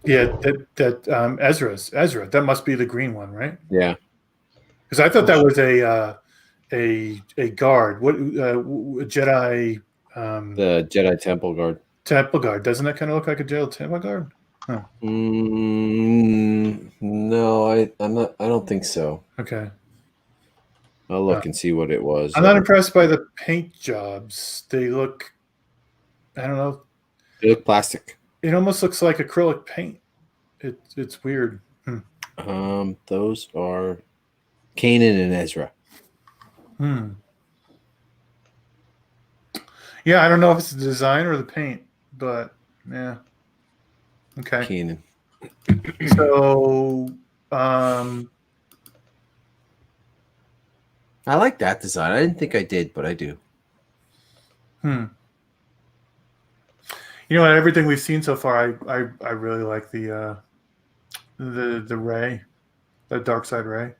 Yeah, that Ezra. That must be the green one, right? Yeah. Because I thought that was a guard. What Jedi The Jedi Temple Guard. Temple guard? Doesn't that kind of look like a Jedi Temple guard? No, I'm not. I don't think so. Okay. I'll look and see what it was. I'm not impressed by the paint jobs. They look, I don't know. They look plastic. It almost looks like acrylic paint. It's weird. Those are Kanan and Ezra. Yeah, I don't know if it's the design or the paint, but yeah. Okay. Kanan. So, I like that design. I didn't think I did, but I do. You know, everything we've seen so far, I really like the Ray, the dark side Ray.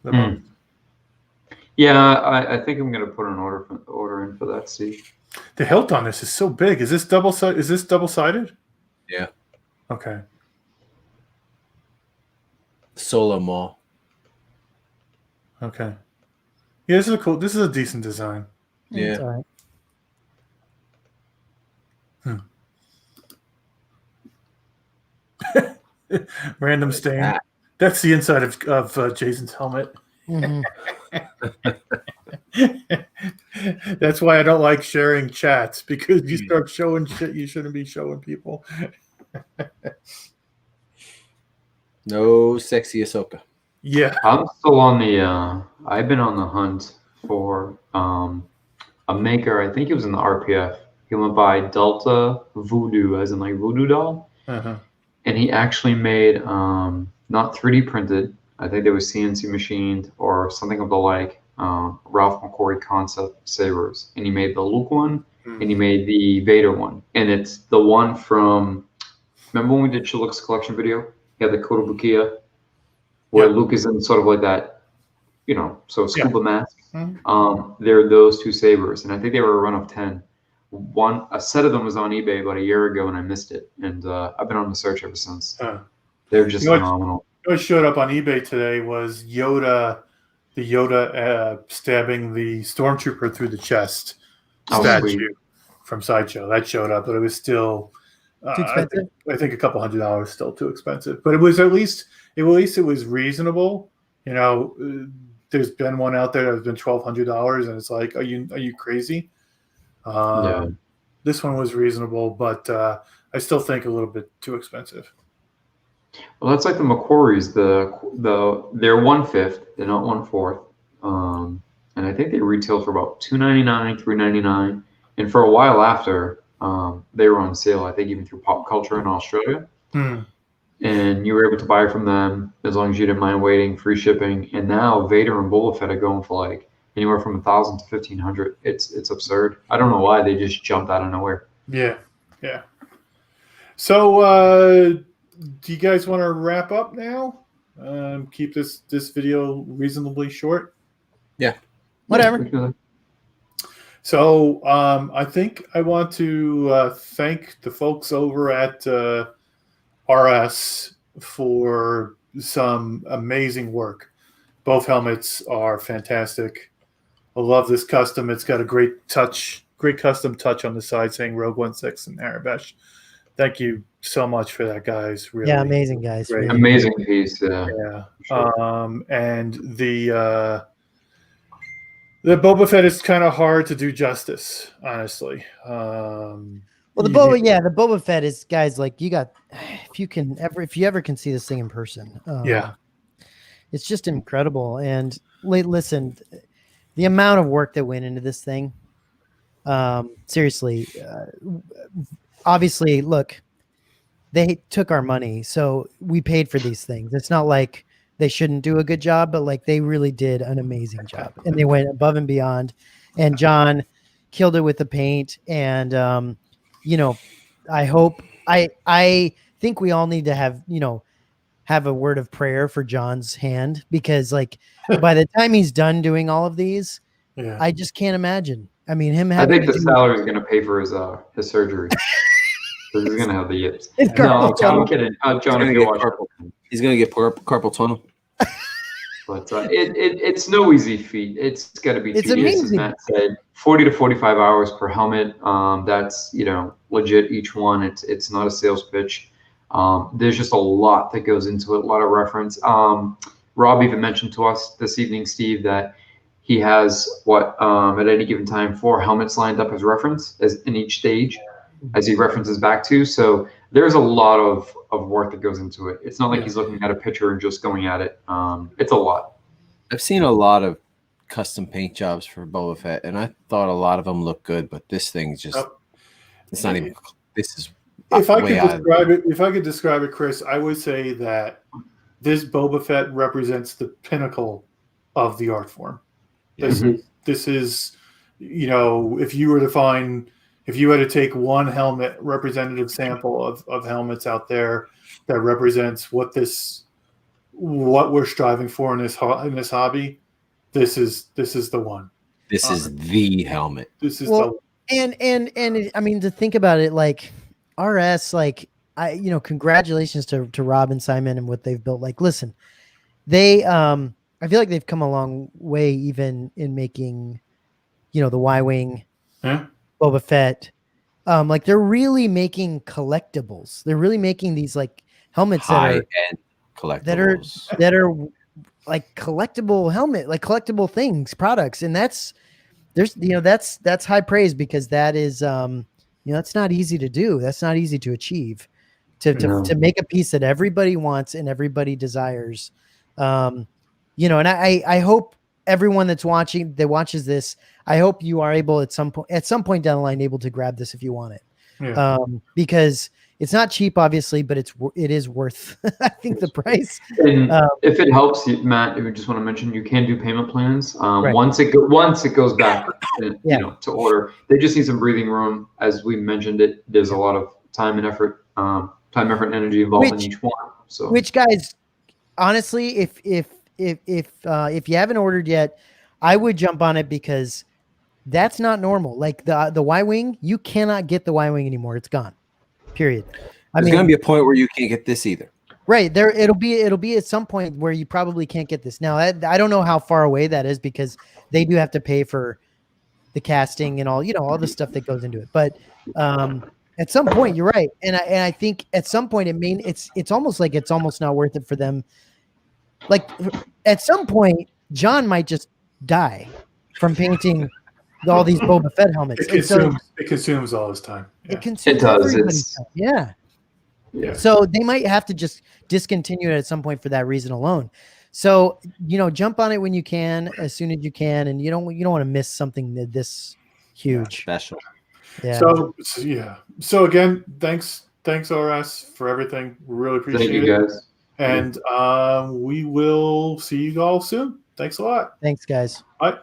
The most. Yeah, I think I'm gonna put an order in for that. Steve. The hilt on this is so big. Is this double sided? Yeah. Okay. Solo Mall. Okay. Yeah, this is cool. This is a decent design. Yeah. It's all right. Random stain. That's the inside of Jason's helmet. Mhm. That's why I don't like sharing chats, because you start showing shit you shouldn't be showing people. No sexy Ahsoka. Yeah. I'm still on the. I've been on the hunt for a maker. I think he was in the RPF. He went by Delta Voodoo, as in like voodoo doll, Uh-huh. and he actually made not 3D printed. I think they were CNC machined or something of the like. Ralph McQuarrie concept sabers, and he made the Luke one, and he made the Vader one, and it's the one from. Remember when we did Chiluk's collection video? He had the Kotobukiya, where Luke is in sort of like that, so scuba mask. They're those two sabers, and I think they were a run of 10. A set of them was on eBay about a year ago, and I missed it, and I've been on the search ever since. They're just phenomenal. What showed up on eBay today was Yoda, the Yoda stabbing the stormtrooper through the chest statue from Sideshow. That showed up, but it was still Too expensive? I think a couple $100 still too expensive. But it was at least it was reasonable. There's been one out there that's been $1,200, and it's like, are you crazy? Yeah. This one was reasonable, but I still think a little bit too expensive. Well, that's like the McQuarries. They're 1/5. They're not 1/4. And and I think they retailed for about $2.99, $3.99, and for a while after, they were on sale. I think even through Pop Culture in Australia, and you were able to buy from them as long as you didn't mind waiting, free shipping. And now Vader and Boba Fett are going for like anywhere from 1,000 to 1,500. It's absurd. I don't know why they just jumped out of nowhere. Yeah. So, do you guys want to wrap up now? Keep this video reasonably short. Yeah. Whatever. So, I think I want to thank the folks over at RS for some amazing work. Both helmets are fantastic. I love this custom. It's got a great custom touch on the side saying Rogue 16 and Arabesh. Thank you so much for that, guys. Really, yeah, amazing guys. great. Really. Amazing piece. Yeah. Sure. And the Boba Fett is kind of hard to do justice, honestly. Well, the Boba Fett is, guys, like, you got, if you ever can see this thing in person, it's just incredible. And listen, the amount of work that went into this thing, seriously, obviously, look, they took our money, so we paid for these things. It's not like they shouldn't do a good job, but like, they really did an amazing job, and they went above and beyond. And John killed it with the paint. And I think we all need to have a word of prayer for John's hand, because like by the time he's done doing all of these, I just can't imagine. I mean, I think the salary is going to pay for his surgery. So he's going to have the yips. No, I'm kidding. John, if you watch, he's going to get carpal tunnel. But it's no easy feat. It's got to be It's tedious, as amazing. Matt said. 40 to 45 hours per helmet. That's legit each one. It's not a sales pitch. There's just a lot that goes into it. A lot of reference. Rob even mentioned to us this evening, Steve, that he has at any given time 4 helmets lined up as reference as in each stage, as he references back to. So there's a lot of work that goes into it. It's not like he's looking at a picture and just going at it. It's a lot. I've seen a lot of custom paint jobs for Boba Fett, and I thought a lot of them look good, but this thing's just it's not even. This is if I could describe it, Chris, I would say that this Boba Fett represents the pinnacle of the art form. This is, if you were to find. If you had to take one helmet representative sample of helmets out there that represents what we're striving for in this hobby, this is the one. This is the helmet. This is and I mean, to think about it, like RS, like congratulations to Rob and Simon and what they've built. Like, listen, they I feel like they've come a long way even in making, the Y-wing. Boba Fett, like they're really making collectibles. They're really making these like helmets high-end collectibles that are like collectible helmet, like collectible things, products, and that's high praise, because that is that's not easy to do. That's not easy to achieve. To make a piece that everybody wants and everybody desires, and I hope everyone that watches this, I hope you are able at some point down the line able to grab this if you want it, because it's not cheap, obviously, but it is worth I think the price. And if it helps you, Matt, I just want to mention you can do payment plans. Right. Once it goes back, to order, they just need some breathing room. As we mentioned, there's a lot of time and effort, and energy involved in each one. So, which, guys, honestly, if you haven't ordered yet, I would jump on it, because that's not normal. Like the Y-wing, you cannot get the Y-wing anymore. It's gone. Period. There's going to be a point where you can't get this either. Right there, it'll be at some point where you probably can't get this. Now, I don't know how far away that is, because they do have to pay for the casting and all the stuff that goes into it. But at some point, you're right, and I think at some point it's almost like it's almost not worth it for them. Like at some point, John might just die from painting all these Boba Fett helmets. It consumes all his time. Yeah. It does. Yeah. So they might have to just discontinue it at some point for that reason alone. So, jump on it when you can, as soon as you can, and you don't want to miss something this huge. Special. Yeah. So again, thanks RS for everything. We really appreciate Thank you, it. guys. And we will see you all soon. Thanks a lot. Thanks, guys. Bye.